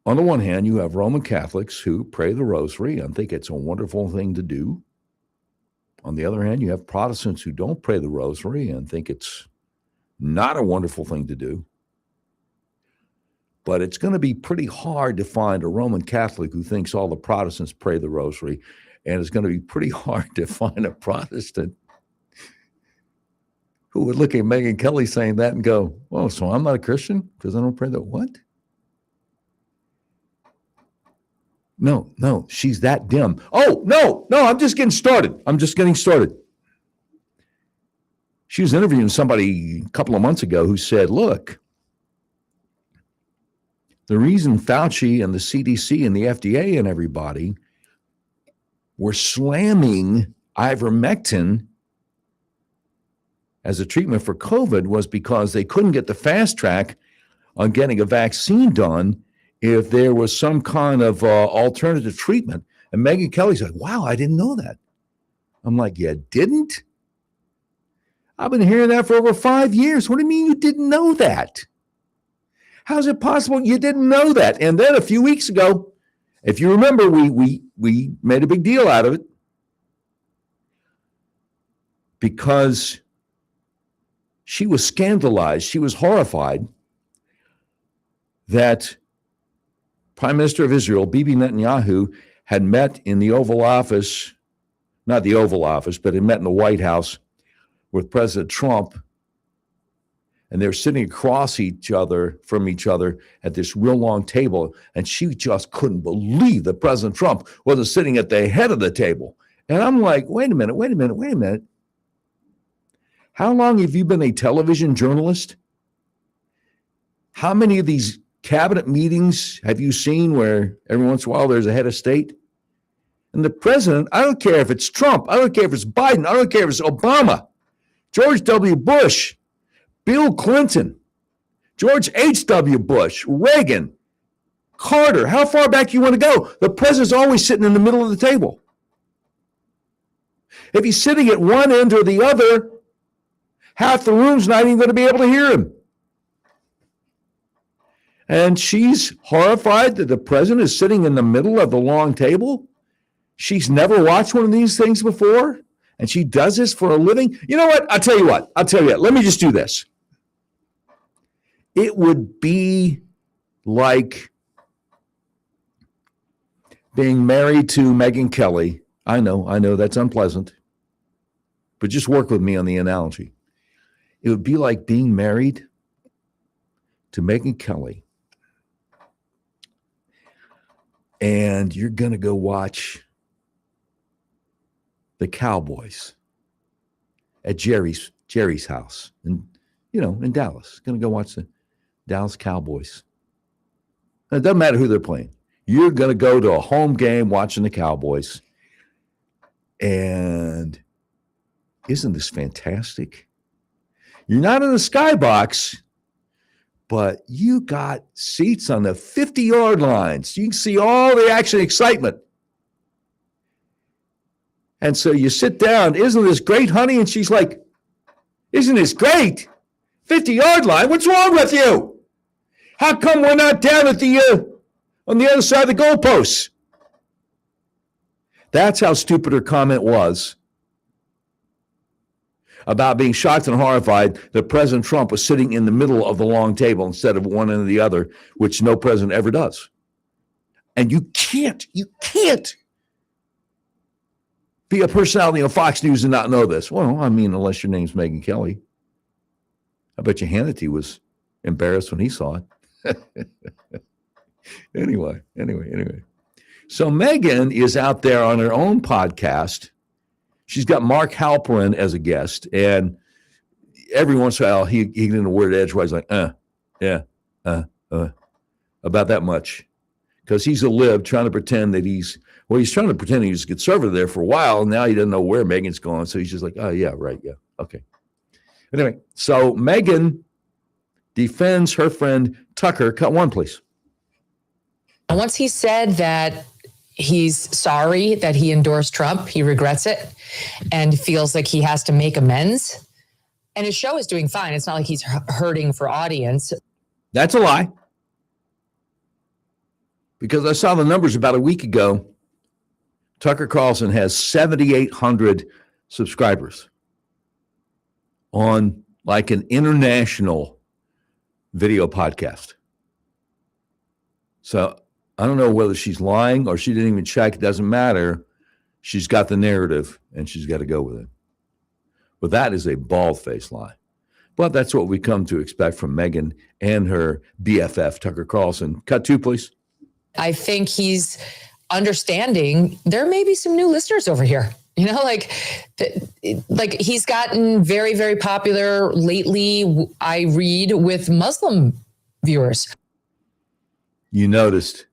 on the one hand, you have Roman Catholics who pray the rosary and think it's a wonderful thing to do. On the other hand, you have Protestants who don't pray the rosary and think it's not a wonderful thing to do. But it's going to be pretty hard to find a Roman Catholic who thinks all the Protestants pray the rosary. And it's going to be pretty hard to find a Protestant who would look at Megyn Kelly saying that and go, oh, so I'm not a Christian because I don't pray the what? No, she's that dim. Oh, no, I'm just getting started. She was interviewing somebody a couple of months ago who said, look, the reason Fauci and the CDC and the FDA and everybody were slamming ivermectin as a treatment for COVID was because they couldn't get the fast track on getting a vaccine done if there was some kind of alternative treatment. And Megyn Kelly said, wow, I didn't know that. I'm like, you didn't? I've been hearing that for over 5 years. What do you mean you didn't know that? How is it possible you didn't know that? And then a few weeks ago, if you remember, we made a big deal out of it because she was scandalized. She was horrified that Prime Minister of Israel, Bibi Netanyahu, had met in the Oval Office, not the Oval Office, but had met in the White House with President Trump. And they're sitting across from each other at this real long table. And she just couldn't believe that President Trump wasn't sitting at the head of the table. And I'm like, wait a minute. How long have you been a television journalist? How many of these cabinet meetings have you seen where every once in a while there's a head of state? And the president, I don't care if it's Trump, I don't care if it's Biden, I don't care if it's Obama, George W. Bush, Bill Clinton, George H.W. Bush, Reagan, Carter, how far back you want to go? The president's always sitting in the middle of the table. If he's sitting at one end or the other, half the room's not even going to be able to hear him. And she's horrified that the president is sitting in the middle of the long table. She's never watched one of these things before, and she does this for a living. You know what? I'll tell you what. Let me just do this. It would be like being married to Megyn Kelly. I know that's unpleasant, but just work with me on the analogy. It would be like being married to Megyn Kelly, and you're going to go watch the Cowboys at Jerry's house in Dallas. Going to go watch the Dallas Cowboys. It doesn't matter who they're playing. You're going to go to a home game watching the Cowboys. And isn't this fantastic? You're not in the skybox, but you got seats on the 50-yard lines. You can see all the action excitement. And so you sit down, isn't this great, honey? And she's like, isn't this great? 50-yard line, what's wrong with you? How come we're not down at on the other side of the goalposts? That's how stupid her comment was about being shocked and horrified that President Trump was sitting in the middle of the long table instead of one end of the other, which no president ever does. And you can't be a personality on Fox News and not know this. Well, I mean, unless your name's Megyn Kelly. I bet you Hannity was embarrassed when he saw it. Anyway. So Megyn is out there on her own podcast. She's got Mark Halperin as a guest, and every once in a while he get in a word edgewise like, about that much. Because he's a lib trying to pretend that he's trying to pretend he's conservative there for a while, and now he doesn't know where Megyn's going, so he's just like, oh, yeah, right, yeah, okay. Anyway, so Megyn defends her friend Tucker. Cut one, please. And once he said that he's sorry that he endorsed Trump, he regrets it and feels like he has to make amends. And his show is doing fine. It's not like he's hurting for audience. That's a lie. Because I saw the numbers about a week ago. Tucker Carlson has 7,800 subscribers on like an international video podcast. So I don't know whether she's lying or she didn't even check. It doesn't matter. She's got the narrative and she's got to go with it. But that is a bald-faced lie. But that's what we come to expect from Megyn and her BFF, Tucker Carlson. Cut two, please. I think he's understanding there may be some new listeners over here. You know, like he's gotten very, very popular lately, I read, with Muslim viewers. You noticed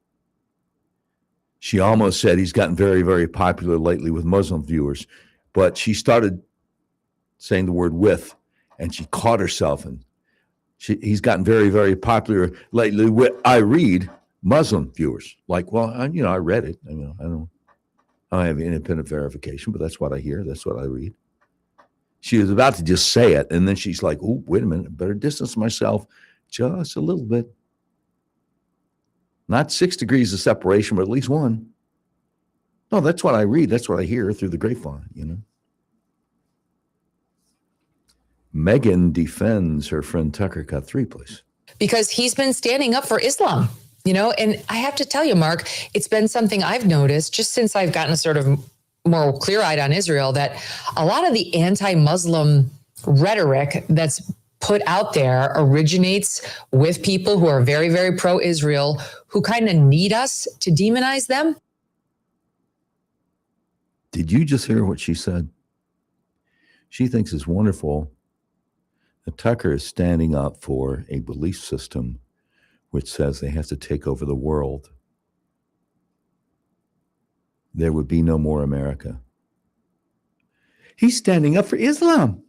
she almost said he's gotten very, very popular lately with Muslim viewers, but she started saying the word with, and she caught herself, and he's gotten very, very popular lately with, I read, Muslim viewers. Like, well, I read it. I don't have independent verification, but that's what I hear. That's what I read. She was about to just say it, and then she's like, oh, wait a minute, I better distance myself just a little bit. Not 6 degrees of separation, but at least one. No, that's what I read. That's what I hear through the grapevine, Megyn defends her friend Tucker. Cut three, please. Because he's been standing up for Islam. And I have to tell you, Mark, it's been something I've noticed just since I've gotten sort of more clear-eyed on Israel, that a lot of the anti-Muslim rhetoric that's put out there originates with people who are very, very pro-Israel, who kind of need us to demonize them. Did you just hear what she said? She thinks it's wonderful that Tucker is standing up for a belief system which says they have to take over the world. There would be no more America. He's standing up for Islam.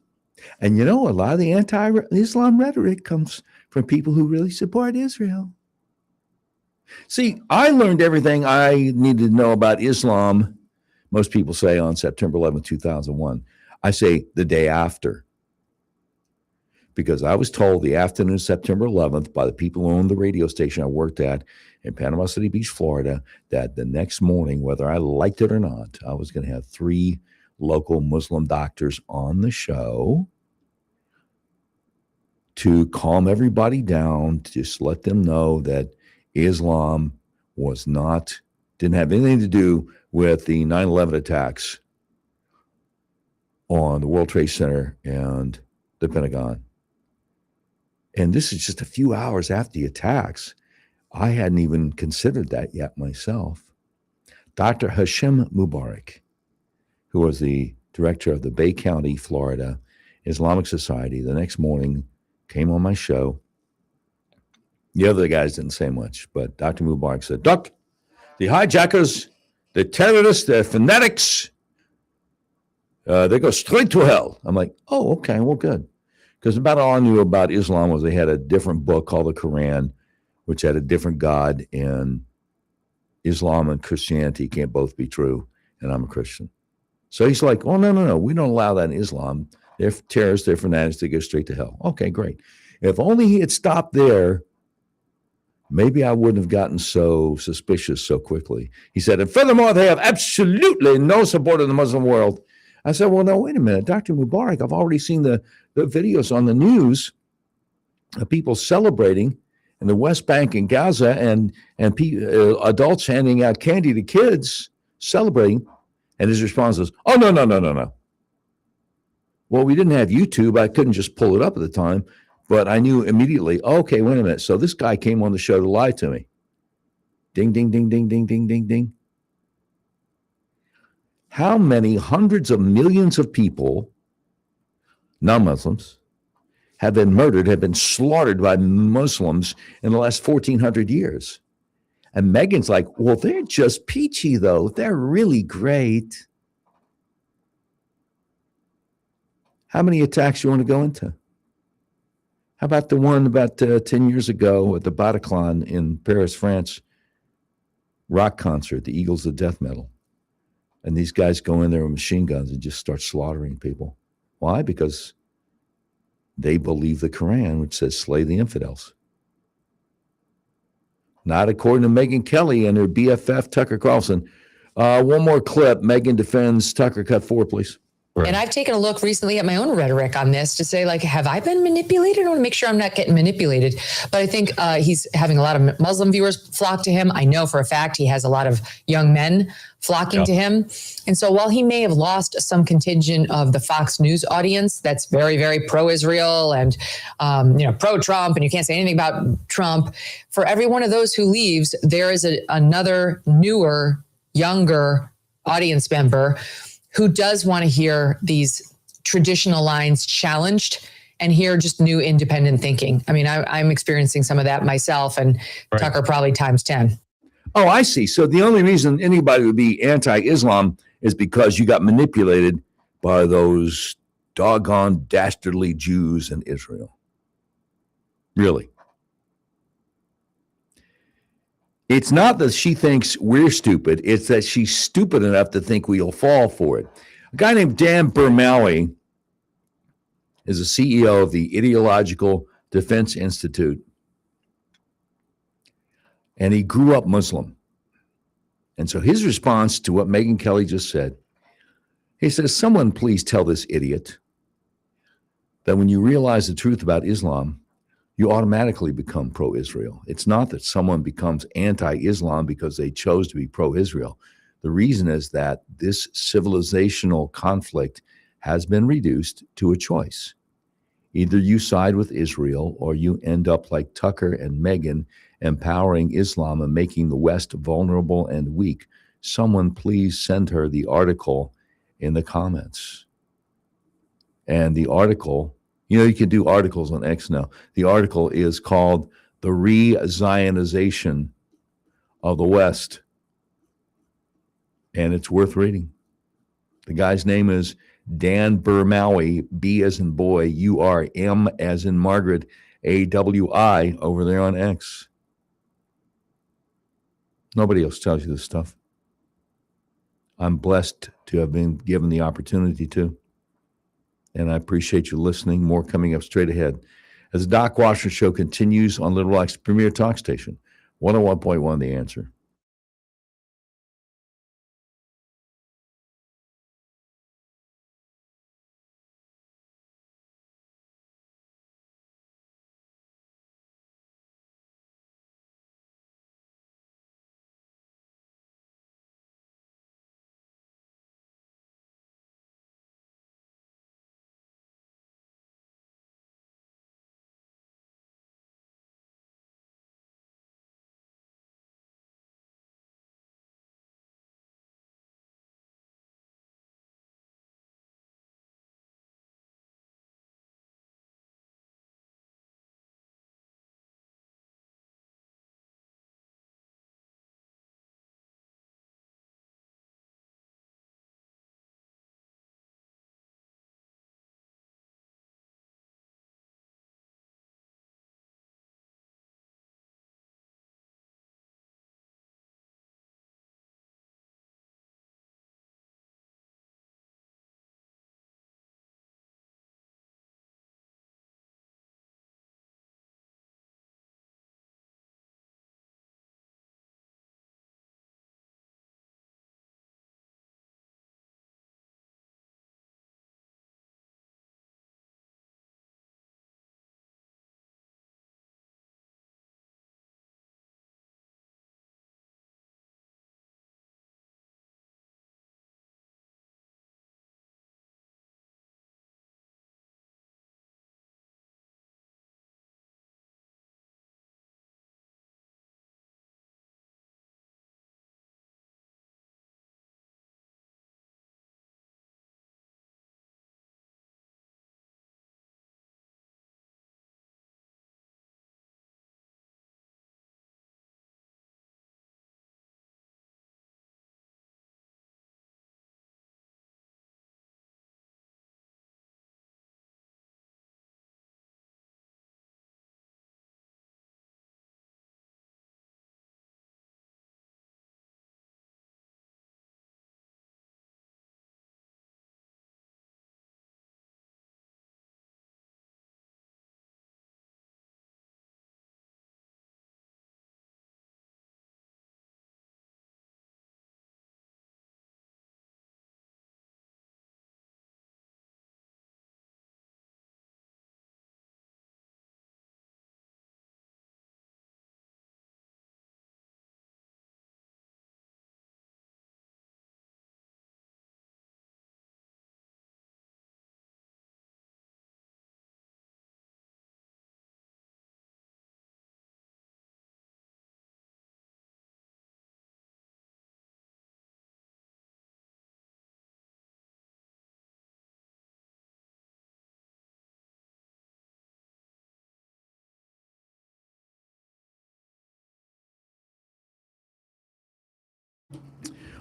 And a lot of the anti-Islam rhetoric comes from people who really support Israel. See, I learned everything I needed to know about Islam, most people say, on September 11, 2001. I say the day after. Because I was told the afternoon of September 11th by the people who owned the radio station I worked at in Panama City Beach, Florida, that the next morning, whether I liked it or not, I was going to have 3 local Muslim doctors on the show to calm everybody down, to just let them know that Islam didn't have anything to do with the 9/11 attacks on the World Trade Center and the Pentagon. And this is just a few hours after the attacks. I hadn't even considered that yet myself. Dr. Hashim Mubarak, who was the director of the Bay County, Florida Islamic Society, the next morning came on my show. The other guys didn't say much, but Dr. Mubarak said, Doc, the hijackers, the terrorists, the fanatics, they go straight to hell. I'm like, oh, okay, well, good. Because about all I knew about Islam was they had a different book called the Quran, which had a different God, and Islam and Christianity can't both be true, and I'm a Christian. So he's like, oh, no, we don't allow that in Islam. They're terrorists, they're fanatics, they go straight to hell. Okay, great. If only he had stopped there, maybe I wouldn't have gotten so suspicious so quickly. He said, and furthermore, they have absolutely no support in the Muslim world. I said, well, no, wait a minute, Dr. Mubarak, I've already seen the videos on the news of people celebrating in the West Bank and Gaza and adults handing out candy to kids celebrating. And his response was, oh, no. Well, we didn't have YouTube. I couldn't just pull it up at the time, but I knew immediately, okay, wait a minute. So this guy came on the show to lie to me. Ding, ding, ding, ding, ding, ding, ding, ding. How many hundreds of millions of people, non-Muslims, have been murdered, have been slaughtered by Muslims in the last 1,400 years? And Megan's like, well, they're just peachy, though. They're really great. How many attacks you want to go into? How about the one about 10 years ago at the Bataclan in Paris, France, rock concert, the Eagles of Death Metal? And these guys go in there with machine guns and just start slaughtering people. Why? Because they believe the Quran, which says slay the infidels. Not according to Megyn Kelly and her BFF, Tucker Carlson. One more clip. Megyn defends Tucker. Cut 4, please. Right. And I've taken a look recently at my own rhetoric on this to say, like, have I been manipulated? I want to make sure I'm not getting manipulated. But I think he's having a lot of Muslim viewers flock to him. I know for a fact he has a lot of young men flocking to him. And so while he may have lost some contingent of the Fox News audience that's very, very pro-Israel and, pro-Trump, and you can't say anything about Trump, for every one of those who leaves, there is another newer, younger audience member who does want to hear these traditional lines challenged and hear just new independent thinking. I mean, I'm experiencing some of that myself, and Tucker probably times 10. Oh, I see. So the only reason anybody would be anti-Islam is because you got manipulated by those doggone dastardly Jews in Israel. Really. It's not that she thinks we're stupid. It's that she's stupid enough to think we'll fall for it. A guy named Dan Bermali is the CEO of the Ideological Defense Institute. And he grew up Muslim. And so his response to what Megyn Kelly just said, he says, someone please tell this idiot that when you realize the truth about Islam, you automatically become pro-Israel. It's not that someone becomes anti-Islam because they chose to be pro-Israel. The reason is that this civilizational conflict has been reduced to a choice. Either you side with Israel or you end up like Tucker and Megyn, empowering Islam and making the West vulnerable and weak. Someone please send her the article in the comments. And the article, you can do articles on X now. The article is called The Re-Zionization of the West. And it's worth reading. The guy's name is Dan Bermali, B as in boy, U-R-M as in Margaret, A-W-I, over there on X. Nobody else tells you this stuff. I'm blessed to have been given the opportunity to. And I appreciate you listening. More coming up straight ahead as the Doc Washburn Show continues on Little Rock's premier talk station, 101.1 The Answer.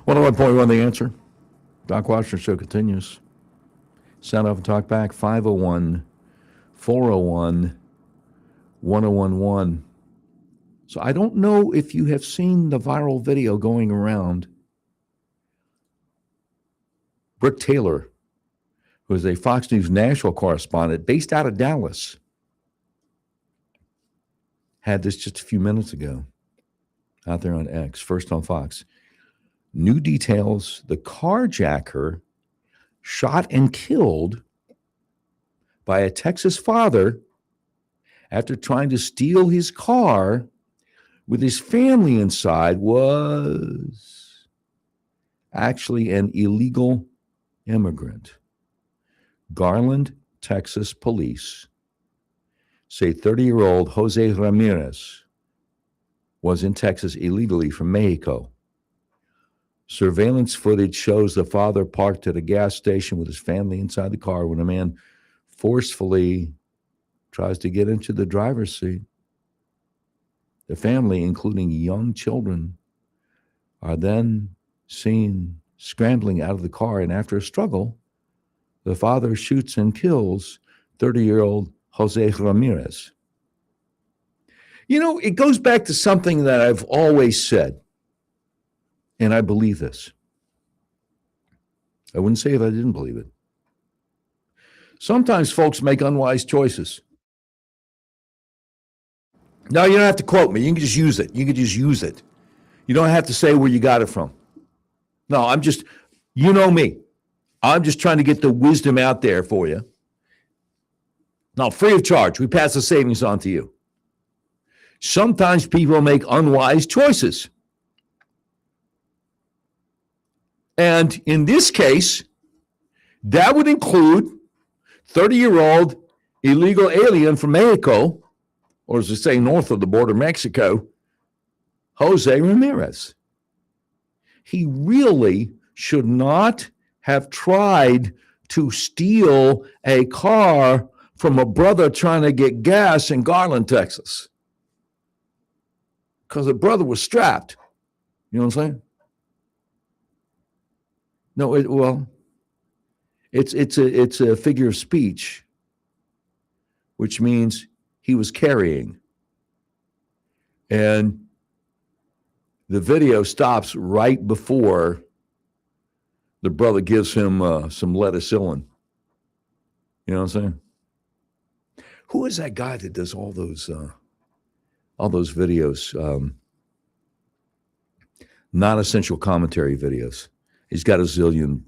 101.1 The Answer. Doc Washington Show continues. Sound off and talk back. 501 401 1011. So I don't know if you have seen the viral video going around. Brooke Taylor, who is a Fox News Nashville correspondent based out of Dallas, had this just a few minutes ago out there on X, first on Fox. New details: the carjacker shot and killed by a Texas father after trying to steal his car with his family inside was actually an illegal immigrant. Garland, Texas police say 30-year-old Jose Ramirez was in Texas illegally from Mexico. Surveillance footage shows the father parked at a gas station with his family inside the car when a man forcefully tries to get into the driver's seat. The family, including young children, are then seen scrambling out of the car, and after a struggle, the father shoots and kills 30-year-old Jose Ramirez. You know, it goes back to something that I've always said, and I believe this. I wouldn't say if I didn't believe it. Sometimes folks make unwise choices. Now, you don't have to quote me. You can just use it. You can just use it. You don't have to say where you got it from. No, I'm just, you know me. I'm just trying to get the wisdom out there for you. Now, free of charge, we pass the savings on to you. Sometimes people make unwise choices. And in this case, that would include 30-year-old illegal alien from Mexico, or as they say, north of the border, Mexico, Jose Ramirez. He really should not have tried to steal a car from a brother trying to get gas in Garland, Texas, because the brother was strapped. You know what I'm saying? No, it's a figure of speech, which means he was carrying. And the video stops right before the brother gives him some lettucillin. You know what I'm saying? Who is that guy that does all those videos? Non-essential commentary videos. He's got a zillion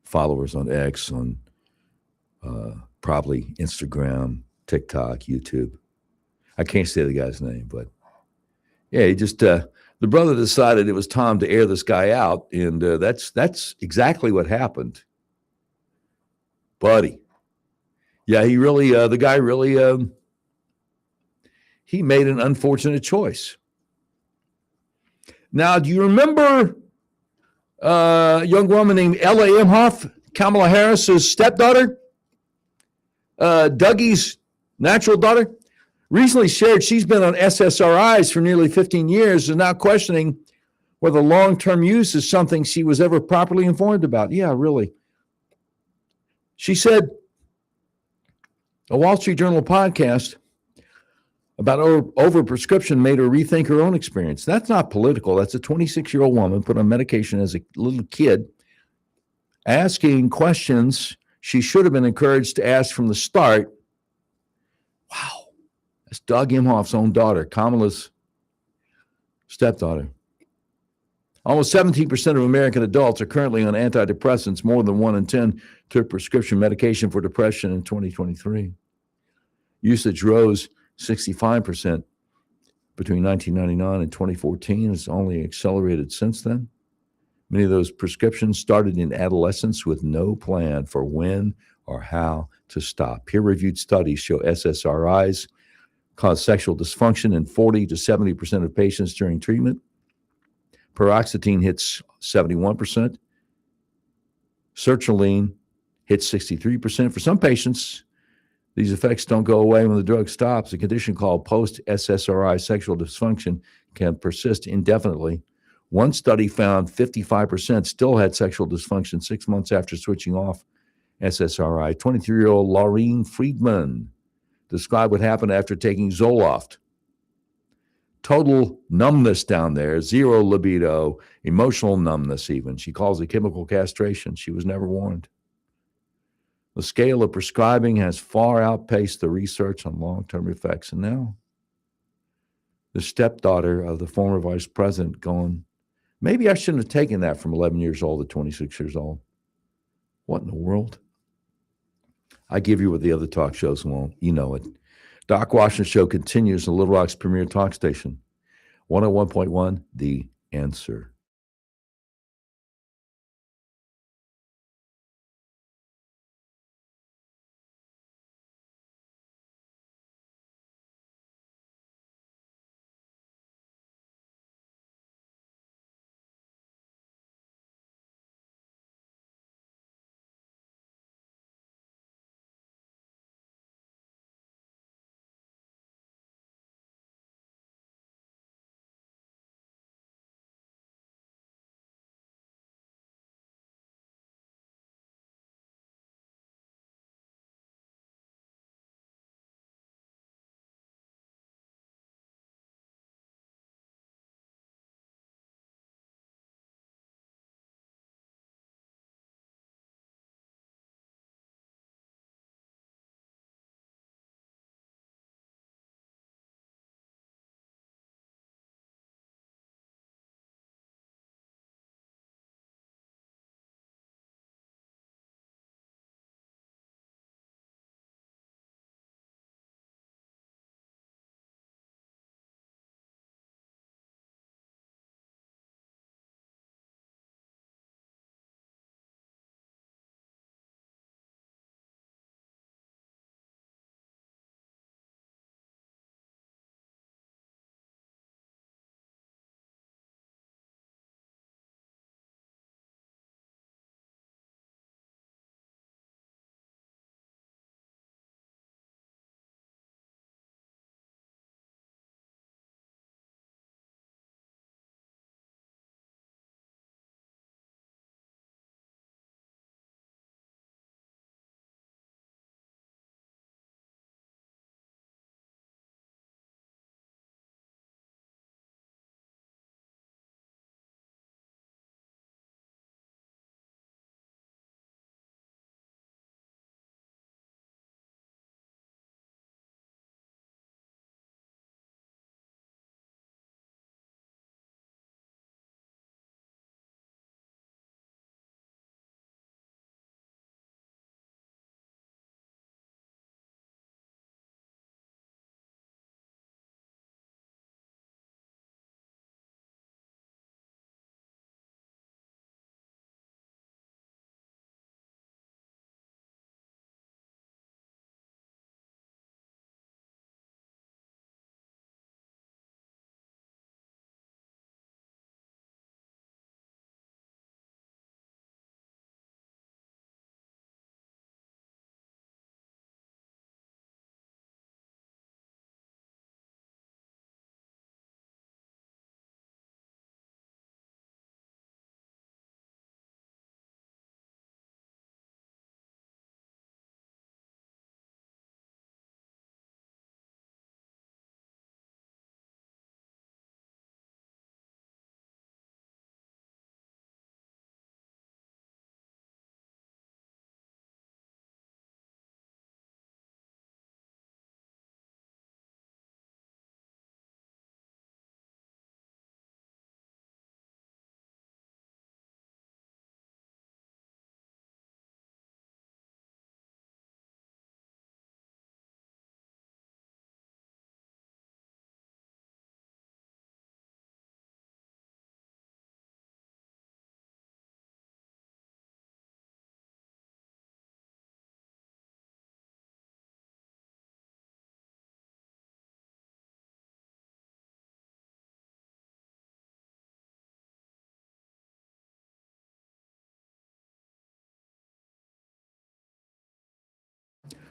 followers on X, on probably Instagram, TikTok, YouTube. I can't say the guy's name, but yeah, he just the brother decided it was time to air this guy out, and that's exactly what happened, buddy. Yeah, he really the guy really he made an unfortunate choice. Now, do you remember a young woman named Ella Imhoff, Kamala Harris's stepdaughter, Dougie's natural daughter? Recently shared she's been on SSRIs for nearly 15 years and now questioning whether long-term use is something she was ever properly informed about. Yeah, really. She said a Wall Street Journal podcast about overprescription made her rethink her own experience. That's not political. That's a 26-year-old woman put on medication as a little kid, asking questions she should have been encouraged to ask from the start. Wow. That's Doug Imhoff's own daughter, Kamala's stepdaughter. Almost 17% of American adults are currently on antidepressants. More than 1 in 10 took prescription medication for depression in 2023. Usage rose 65% between 1999 and 2014. It's only accelerated since then. Many of those prescriptions started in adolescence with no plan for when or how to stop. Peer-reviewed studies show SSRIs cause sexual dysfunction in 40 to 70% of patients during treatment. Paroxetine hits 71%. Sertraline hits 63%. For some patients, these effects don't go away when the drug stops. A condition called post-SSRI sexual dysfunction can persist indefinitely One study found 55% still had sexual dysfunction 6 months after switching off SSRI. 23-year-old Laureen Friedman described what happened after taking Zoloft. Total numbness down there, zero libido, emotional numbness even. She calls it chemical castration. She was never warned. The scale of prescribing has far outpaced the research on long-term effects. And now, the stepdaughter of the former vice president going, maybe I shouldn't have taken that from 11 years old to 26 years old. What in the world? I give you what the other talk shows won't. You know it. Doc Washington Show continues on Little Rock's premier talk station, 101.1 The Answer.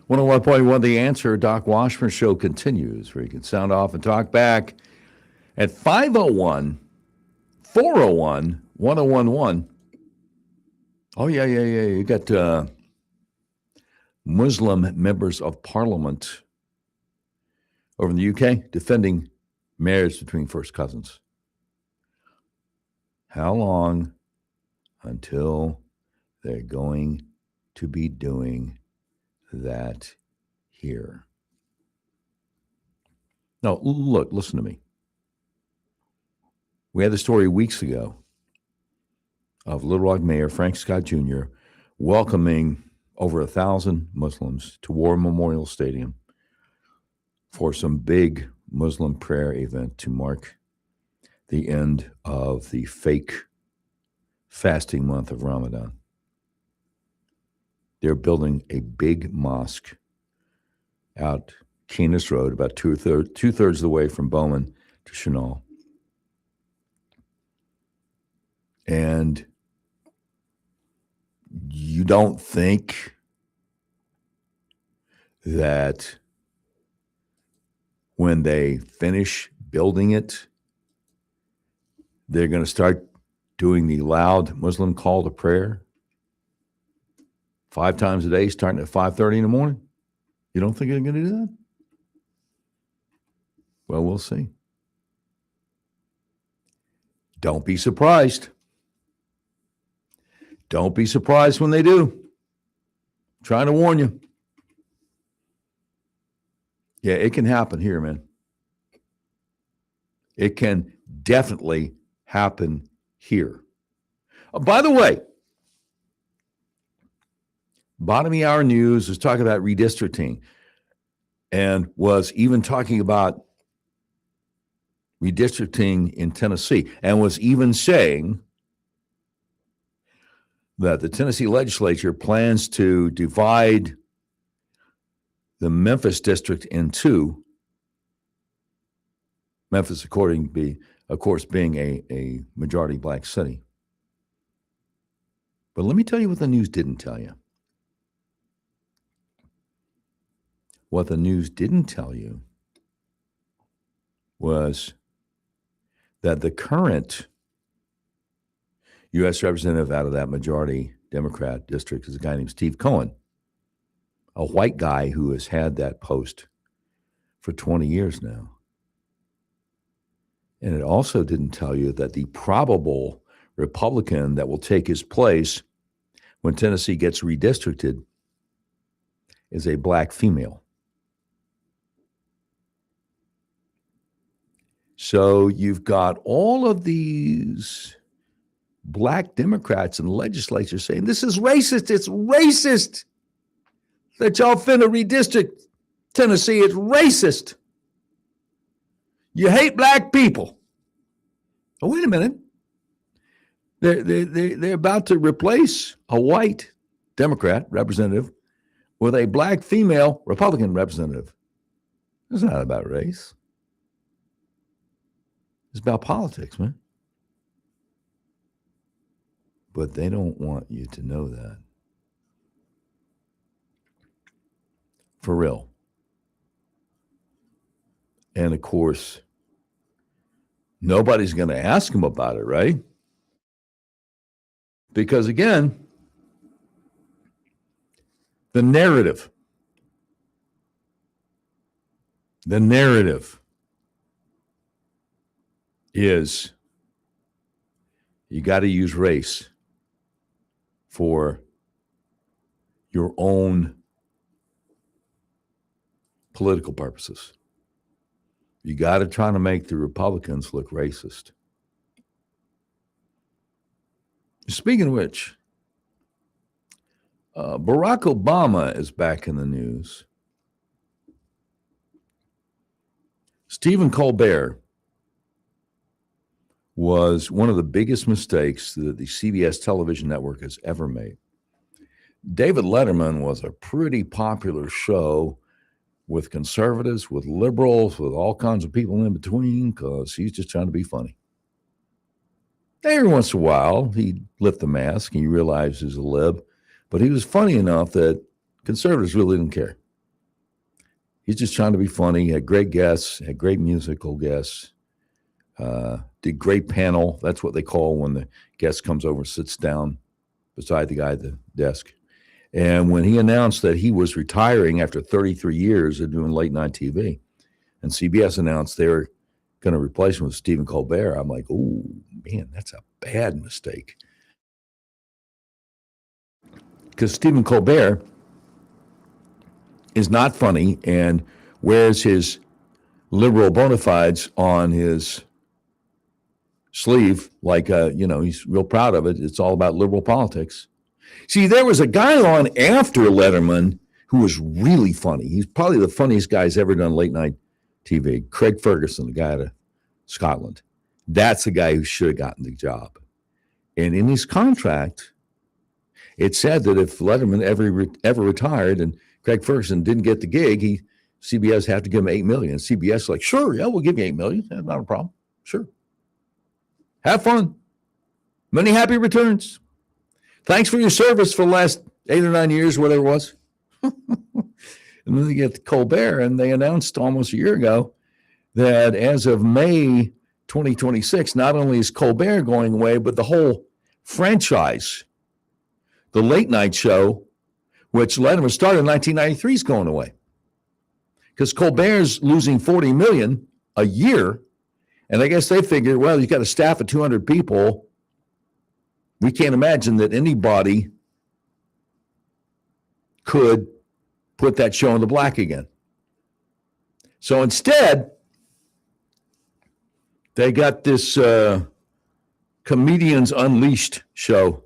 One hundred one point one The Answer. Doc Washburn Show continues, where you can sound off and talk back at 501 401 1011. Oh, yeah. You got Muslim members of parliament over in the UK defending marriage between first cousins. How long until they're going to be doing that here? No, look, listen to me. We had the story weeks ago of Little Rock Mayor Frank Scott Jr. welcoming over 1,000 Muslims to War Memorial Stadium for some big Muslim prayer event to mark the end of the fake fasting month of Ramadan. They're building a big mosque out Keenest Road, about two-thirds of the way from Bowman to Chenal. And you don't think that when they finish building it, they're going to start doing the loud Muslim call to prayer 5 times a day, starting at 5:30 in the morning? You don't think they're going to do that? Well, we'll see. Don't be surprised. Don't be surprised when they do. I'm trying to warn you. Yeah, it can happen here, man. It can definitely happen here. By the way, bottom of the hour news is talking about redistricting and was even talking about redistricting in Tennessee and was even saying that the Tennessee legislature plans to divide the Memphis district in two. Memphis, of course, being a majority black city. But let me tell you what the news didn't tell you. What the news didn't tell you was that the current U.S. representative out of that majority Democrat district is a guy named Steve Cohen, a white guy who has had that post for 20 years now. And it also didn't tell you that the probable Republican that will take his place when Tennessee gets redistricted is a black female. So you've got all of these black Democrats in the legislature saying, this is racist. It's racist that y'all finna redistrict Tennessee. It's racist. You hate black people. Oh, wait a minute. They're about to replace a white Democrat representative with a black female Republican representative. It's not about race. It's about politics, man. But they don't want you to know that. For real. And of course, nobody's going to ask them about it, right? Because again, the narrative is you got to use race for your own political purposes. You got to try to make the Republicans look racist. Speaking of which, Barack Obama is back in the news. Stephen Colbert was one of the biggest mistakes that the CBS television network has ever made. David Letterman was a pretty popular show with conservatives, with liberals, with all kinds of people in between, because he's just trying to be funny. Every once in a while, he'd lift the mask and you realize he's a lib, but he was funny enough that conservatives really didn't care. He's just trying to be funny. He had great guests, had great musical guests. Did great panel. That's what they call when the guest comes over, sits down beside the guy at the desk. And when he announced that he was retiring after 33 years of doing late night TV, and CBS announced they were going to replace him with Stephen Colbert, I'm like, oh, man, that's a bad mistake. Because Stephen Colbert is not funny and wears his liberal bona fides on his sleeve like, he's real proud of it. It's all about liberal politics. See, there was a guy on after Letterman who was really funny. He's probably the funniest guy who's ever done late night TV. Craig Ferguson, the guy out of Scotland. That's the guy who should have gotten the job. And in his contract, it said that if Letterman ever retired and Craig Ferguson didn't get the gig, CBS had to give him $8 million. CBS like, sure, yeah, we'll give you $8 million. That's not a problem. Sure. Have fun. Many happy returns. Thanks for your service for the last 8 or 9 years, whatever it was. And then they get Colbert, and they announced almost a year ago that as of May 2026, not only is Colbert going away, but the whole franchise, the late night show, which Letterman started in 1993, is going away. Because Colbert's losing $40 million a year, and I guess they figured, well, you got a staff of 200 people. We can't imagine that anybody could put that show in the black again. So instead, they got this Comedians Unleashed show,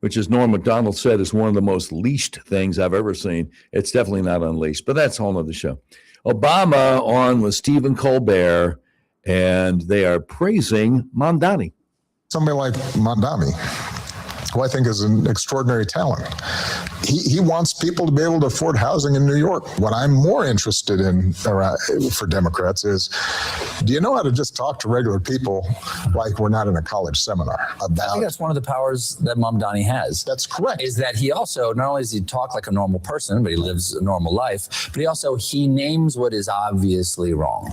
which, as Norm Macdonald said, is one of the most leashed things I've ever seen. It's definitely not unleashed, but that's a whole other show. Obama on with Stephen Colbert, and they are praising Mamdani. Somebody like Mamdani, who I think is an extraordinary talent. He wants people to be able to afford housing in New York. What I'm more interested in for Democrats is, do you know how to just talk to regular people like we're not in a college seminar about? I think that's one of the powers that Mamdani has. That's correct. Is that he also, not only does he talk like a normal person, but he lives a normal life, but he names what is obviously wrong.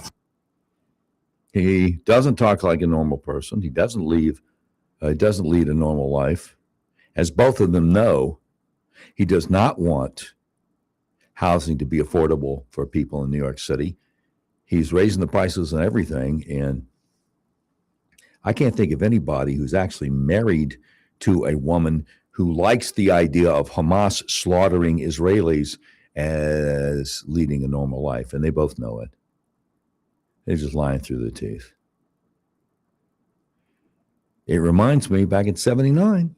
He doesn't talk like a normal person. He doesn't lead a normal life. As both of them know, he does not want housing to be affordable for people in New York City. He's raising the prices on everything. And I can't think of anybody who's actually married to a woman who likes the idea of Hamas slaughtering Israelis as leading a normal life. And they both know it. They're just lying through their teeth. It reminds me back in 1979,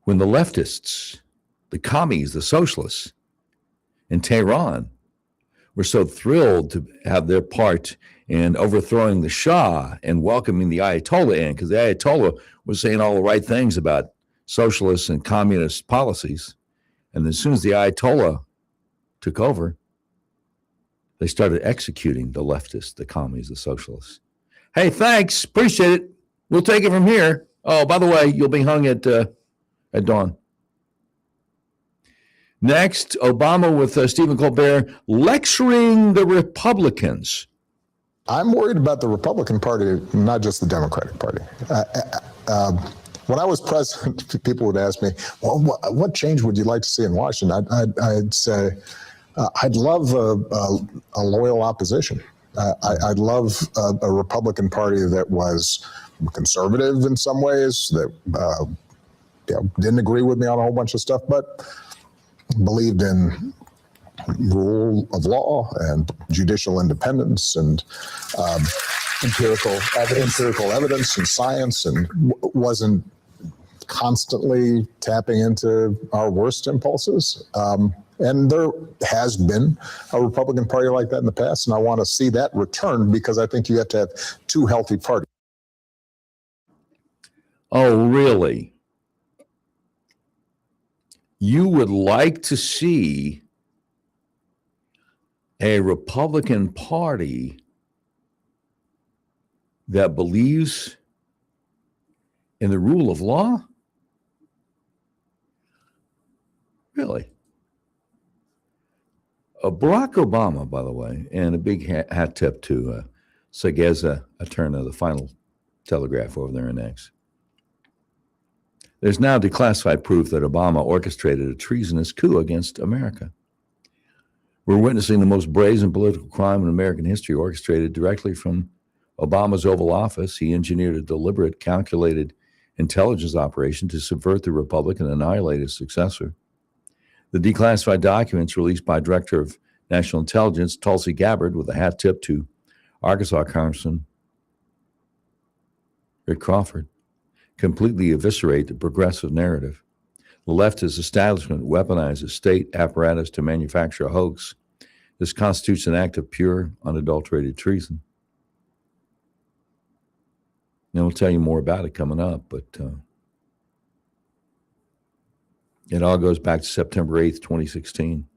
when the leftists, the commies, the socialists in Tehran were so thrilled to have their part in overthrowing the Shah and welcoming the Ayatollah in, because the Ayatollah was saying all the right things about socialist and communist policies. And as soon as the Ayatollah took over, they started executing the leftists, the commies, the socialists. Hey, thanks. Appreciate it. We'll take it from here. Oh, by the way, you'll be hung at dawn. Next, Obama with Stephen Colbert lecturing the Republicans. I'm worried about the Republican Party, not just the Democratic Party. When I was president, people would ask me, well, what change would you like to see in Washington? I'd say, I'd love a loyal opposition. I'd love a Republican Party that was conservative in some ways, that didn't agree with me on a whole bunch of stuff, but believed in rule of law and judicial independence and empirical evidence and science, and wasn't constantly tapping into our worst impulses. And there has been a Republican Party like that in the past, and I want to see that return, because I think you have to have two healthy parties. Oh, really? You would like to see a Republican Party that believes in the rule of law? Really? Barack Obama, by the way, and a big hat tip to Sageza Eterna, the final telegraph over there in X. There's now declassified proof that Obama orchestrated a treasonous coup against America. We're witnessing the most brazen political crime in American history, orchestrated directly from Obama's Oval Office. He engineered a deliberate, calculated intelligence operation to subvert the republic and annihilate his successor. The declassified documents released by Director of National Intelligence Tulsi Gabbard, with a hat tip to Arkansas Congressman Rick Crawford, completely eviscerate the progressive narrative. The leftist establishment weaponizes state apparatus to manufacture a hoax. This constitutes an act of pure, unadulterated treason. And we'll tell you more about it coming up, but it all goes back to September 8th, 2016.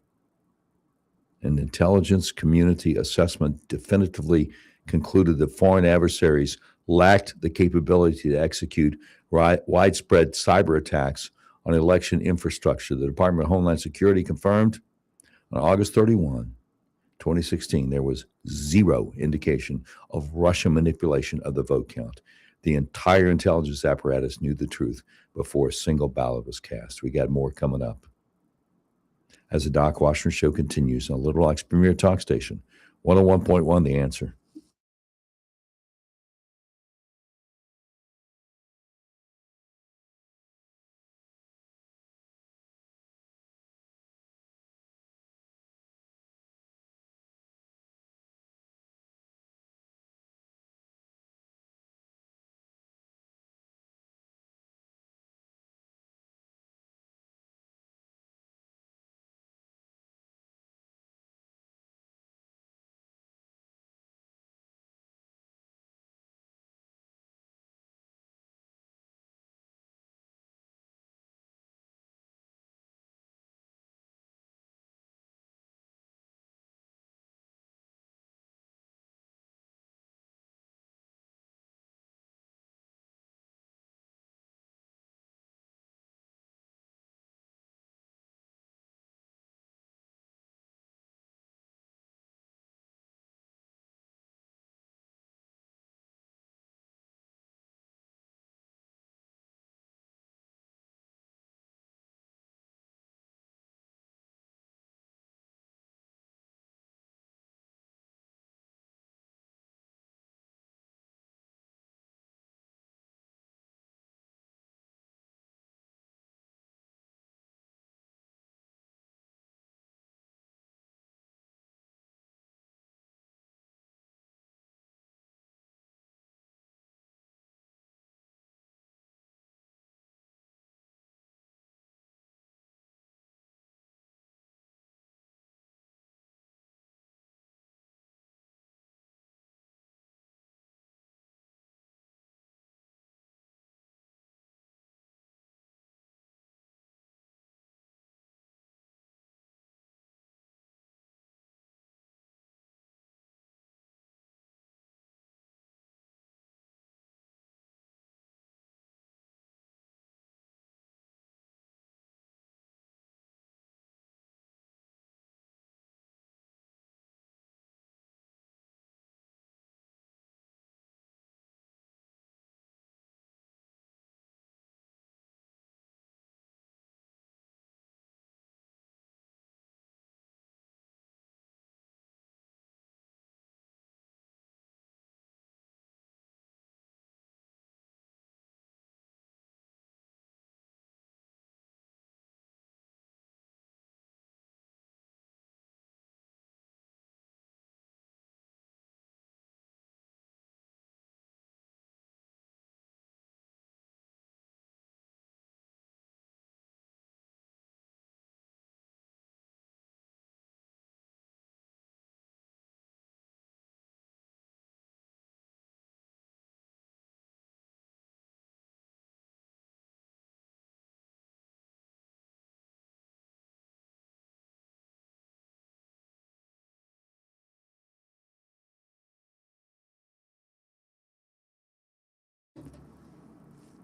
An intelligence community assessment definitively concluded that foreign adversaries lacked the capability to execute widespread cyber attacks on election infrastructure. The Department of Homeland Security confirmed on August 31, 2016, there was zero indication of Russian manipulation of the vote count. The entire intelligence apparatus knew the truth before a single ballot was cast. We got more coming up as the Doc Washburn Show continues on Little Rock's premier talk station, 101.1 The Answer.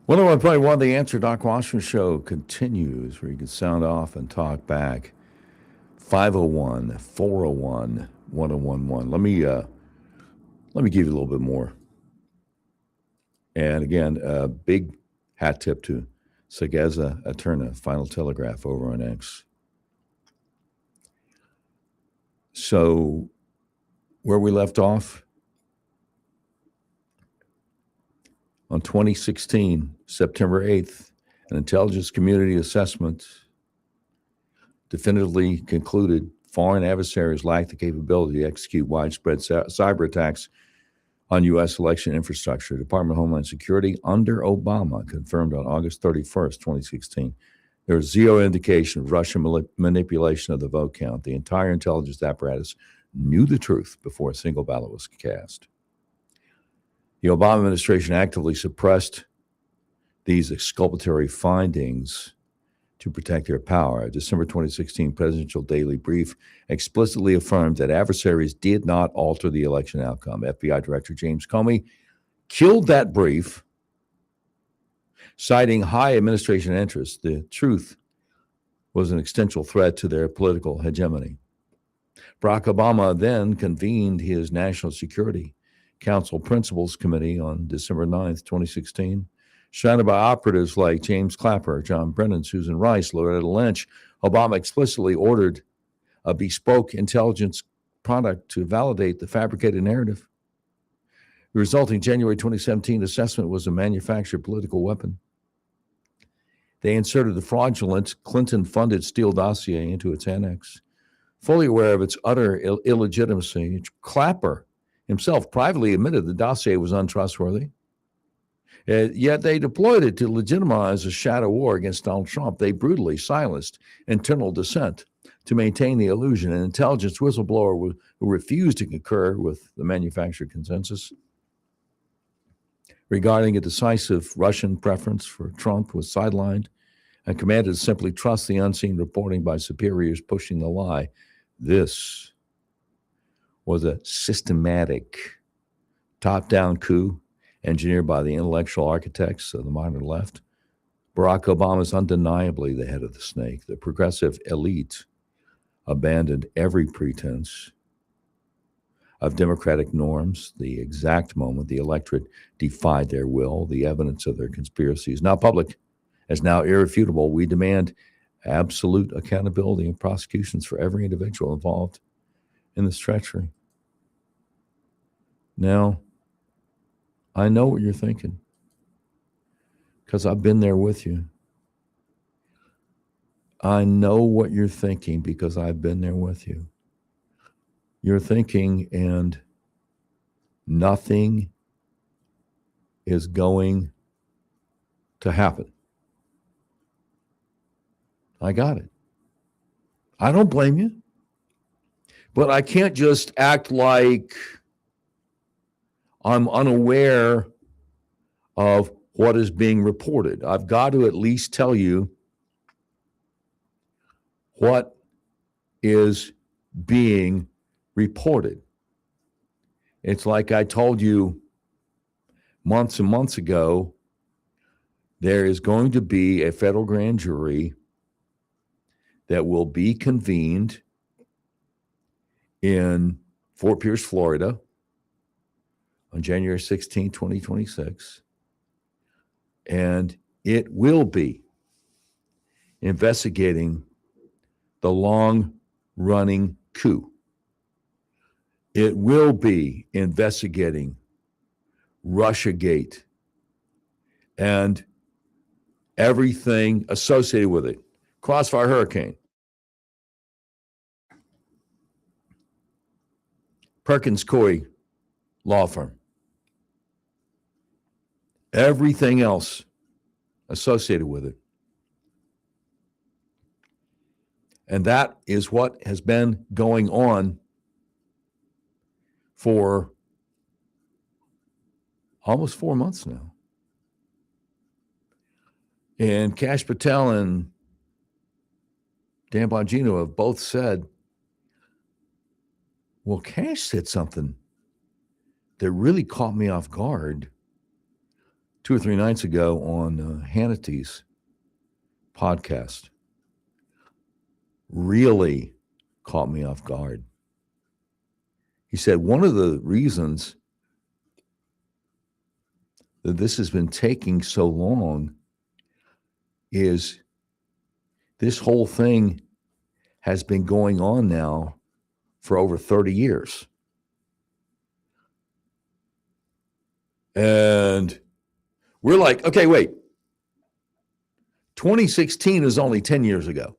Well, 101.1 The Answer, Doc Washburn Show continues, where you can sound off and talk back. 501-401-1011. Let me Let me give you a little bit more. And again, a big hat tip to Sageza Eterna, Final Telegraph over on X. So, where we left off, on 2016, September 8th, an intelligence community assessment definitively concluded foreign adversaries lack the capability to execute widespread cyber attacks on U.S. election infrastructure. Department of Homeland Security under Obama confirmed on August 31st, 2016, there was zero indication of Russian manipulation of the vote count. The entire intelligence apparatus knew the truth before a single ballot was cast. The Obama administration actively suppressed these exculpatory findings to protect their power. A December 2016 presidential daily brief explicitly affirmed that adversaries did not alter the election outcome. FBI Director James Comey killed that brief, citing high administration interest. The truth was an existential threat to their political hegemony. Barack Obama then convened his National Security Council Principals Committee on December 9th, 2016, surrounded by operatives like James Clapper, John Brennan, Susan Rice, Loretta Lynch. Obama explicitly ordered a bespoke intelligence product to validate the fabricated narrative. The resulting January 2017 assessment was a manufactured political weapon. They inserted the fraudulent Clinton-funded Steele dossier into its annex. Fully aware of its utter illegitimacy, Clapper himself privately admitted the dossier was untrustworthy. Yet they deployed it to legitimize a shadow war against Donald Trump. They brutally silenced internal dissent to maintain the illusion. An intelligence whistleblower who refused to concur with the manufactured consensus regarding a decisive Russian preference for Trump was sidelined and commanded to simply trust the unseen reporting by superiors pushing the lie. This was a systematic top-down coup engineered by the intellectual architects of the modern left. Barack Obama is undeniably the head of the snake. The progressive elite abandoned every pretense of democratic norms the exact moment the electorate defied their will. The evidence of their conspiracy is now public, is now irrefutable. We demand absolute accountability and prosecutions for every individual involved in this treachery. Now, I know what you're thinking because I've been there with you. I know what you're thinking because I've been there with you. You're thinking, and nothing is going to happen. I got it. I don't blame you. But I can't just act like I'm unaware of what is being reported. I've got to at least tell you what is being reported. It's like I told you months and months ago, there is going to be a federal grand jury that will be convened in Fort Pierce, Florida on January 16, 2026. And it will be investigating the long-running coup. It will be investigating Russiagate and everything associated with it. Crossfire Hurricane, Perkins Coie law firm, everything else associated with it. And that is what has been going on for almost 4 months now. And Kash Patel and Dan Bongino have both said, well, Kash said something that really caught me off guard 2 or 3 nights ago on Hannity's podcast. Really caught me off guard. He said one of the reasons that this has been taking so long is this whole thing has been going on now for over 30 years. And we're like, okay, wait. 2016 is only 10 years ago.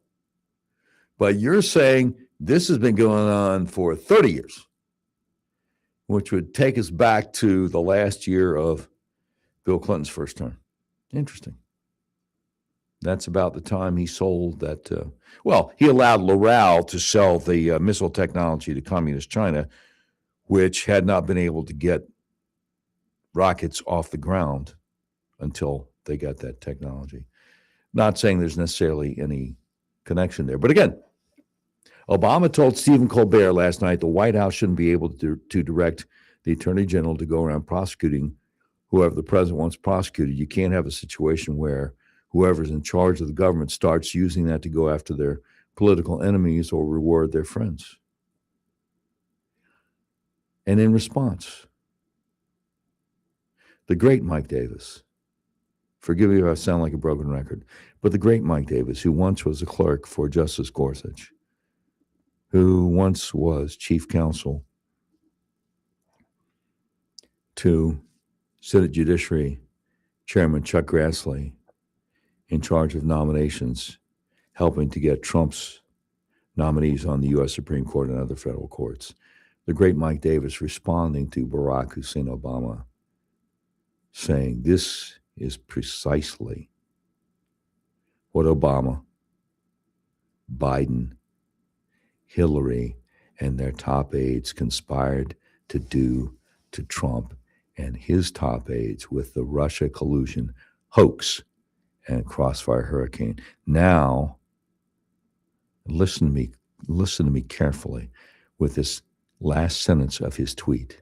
But you're saying this has been going on for 30 years, which would take us back to the last year of Bill Clinton's first term. Interesting. That's about the time he sold that. He allowed Loral to sell the missile technology to Communist China, which had not been able to get rockets off the ground until they got that technology. Not saying there's necessarily any connection there. But again, Obama told Stephen Colbert last night the White House shouldn't be able to direct the Attorney General to go around prosecuting whoever the president wants prosecuted. You can't have a situation where whoever's in charge of the government starts using that to go after their political enemies or reward their friends. And in response, the great Mike Davis, forgive me if I sound like a broken record, but the great Mike Davis, who once was a clerk for Justice Gorsuch, who once was chief counsel to Senate Judiciary Chairman Chuck Grassley, in charge of nominations, helping to get Trump's nominees on the U.S. Supreme Court and other federal courts. The great Mike Davis responding to Barack Hussein Obama, saying this is precisely what Obama, Biden, Hillary, and their top aides conspired to do to Trump and his top aides with the Russia collusion hoax and Crossfire Hurricane. Now, listen to me carefully with this last sentence of his tweet.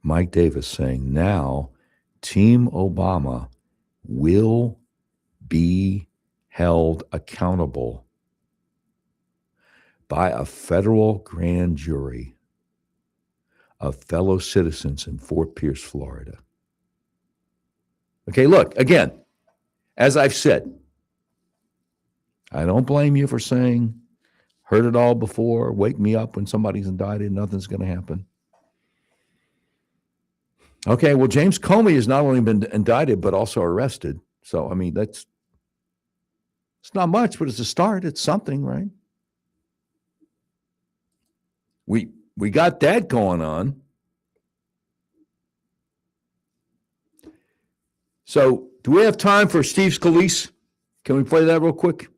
Mike Davis saying, now Team Obama will be held accountable by a federal grand jury of fellow citizens in Fort Pierce, Florida. Okay, look, again, as I've said, I don't blame you for saying, heard it all before, wake me up when somebody's indicted, nothing's going to happen. Okay, well, James Comey has not only been indicted, but also arrested. So, I mean, it's not much, but it's a start. It's something, right? We got that going on. So, do we have time for Steve Scalise? Can we play that real quick?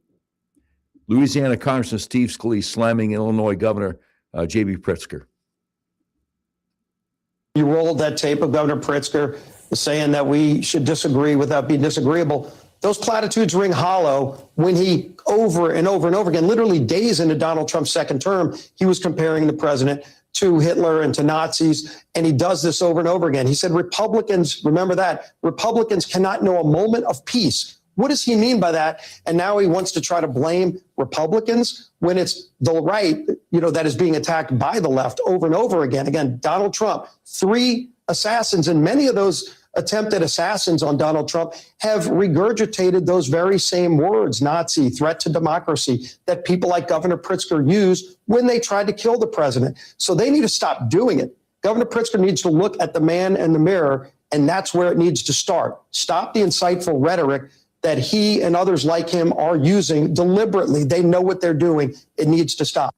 Louisiana Congressman Steve Scalise slamming Illinois Governor J.B. Pritzker. You rolled that tape of Governor Pritzker saying that we should disagree without being disagreeable. Those platitudes ring hollow when he over and over and over again, literally days into Donald Trump's second term, he was comparing the president to Hitler and to Nazis, and he does this over and over again. He said Republicans, remember that, Republicans cannot know a moment of peace. What does he mean by that? And now he wants to try to blame Republicans when it's the right, that is being attacked by the left over and over again. Again, Donald Trump, 3 assassins, and many of those attempted assassins on Donald Trump have regurgitated those very same words, Nazi, threat to democracy, that people like Governor Pritzker use when they tried to kill the president. So they need to stop doing it. Governor Pritzker needs to look at the man in the mirror, and that's where it needs to start. Stop the insightful rhetoric that he and others like him are using deliberately. They know what they're doing. It needs to stop.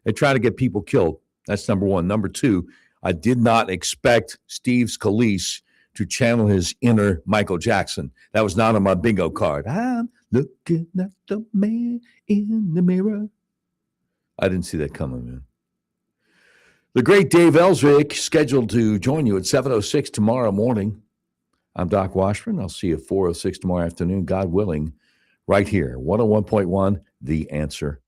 They try to get people killed. That's number one. Number two, I did not expect Steve Scalise to channel his inner Michael Jackson. That was not on my bingo card. I'm looking at the man in the mirror. I didn't see that coming, man. The great Dave Ellswick scheduled to join you at 7:06 tomorrow morning. I'm Doc Washburn. I'll see you at 4:06 tomorrow afternoon, God willing, right here. 101.1, The Answer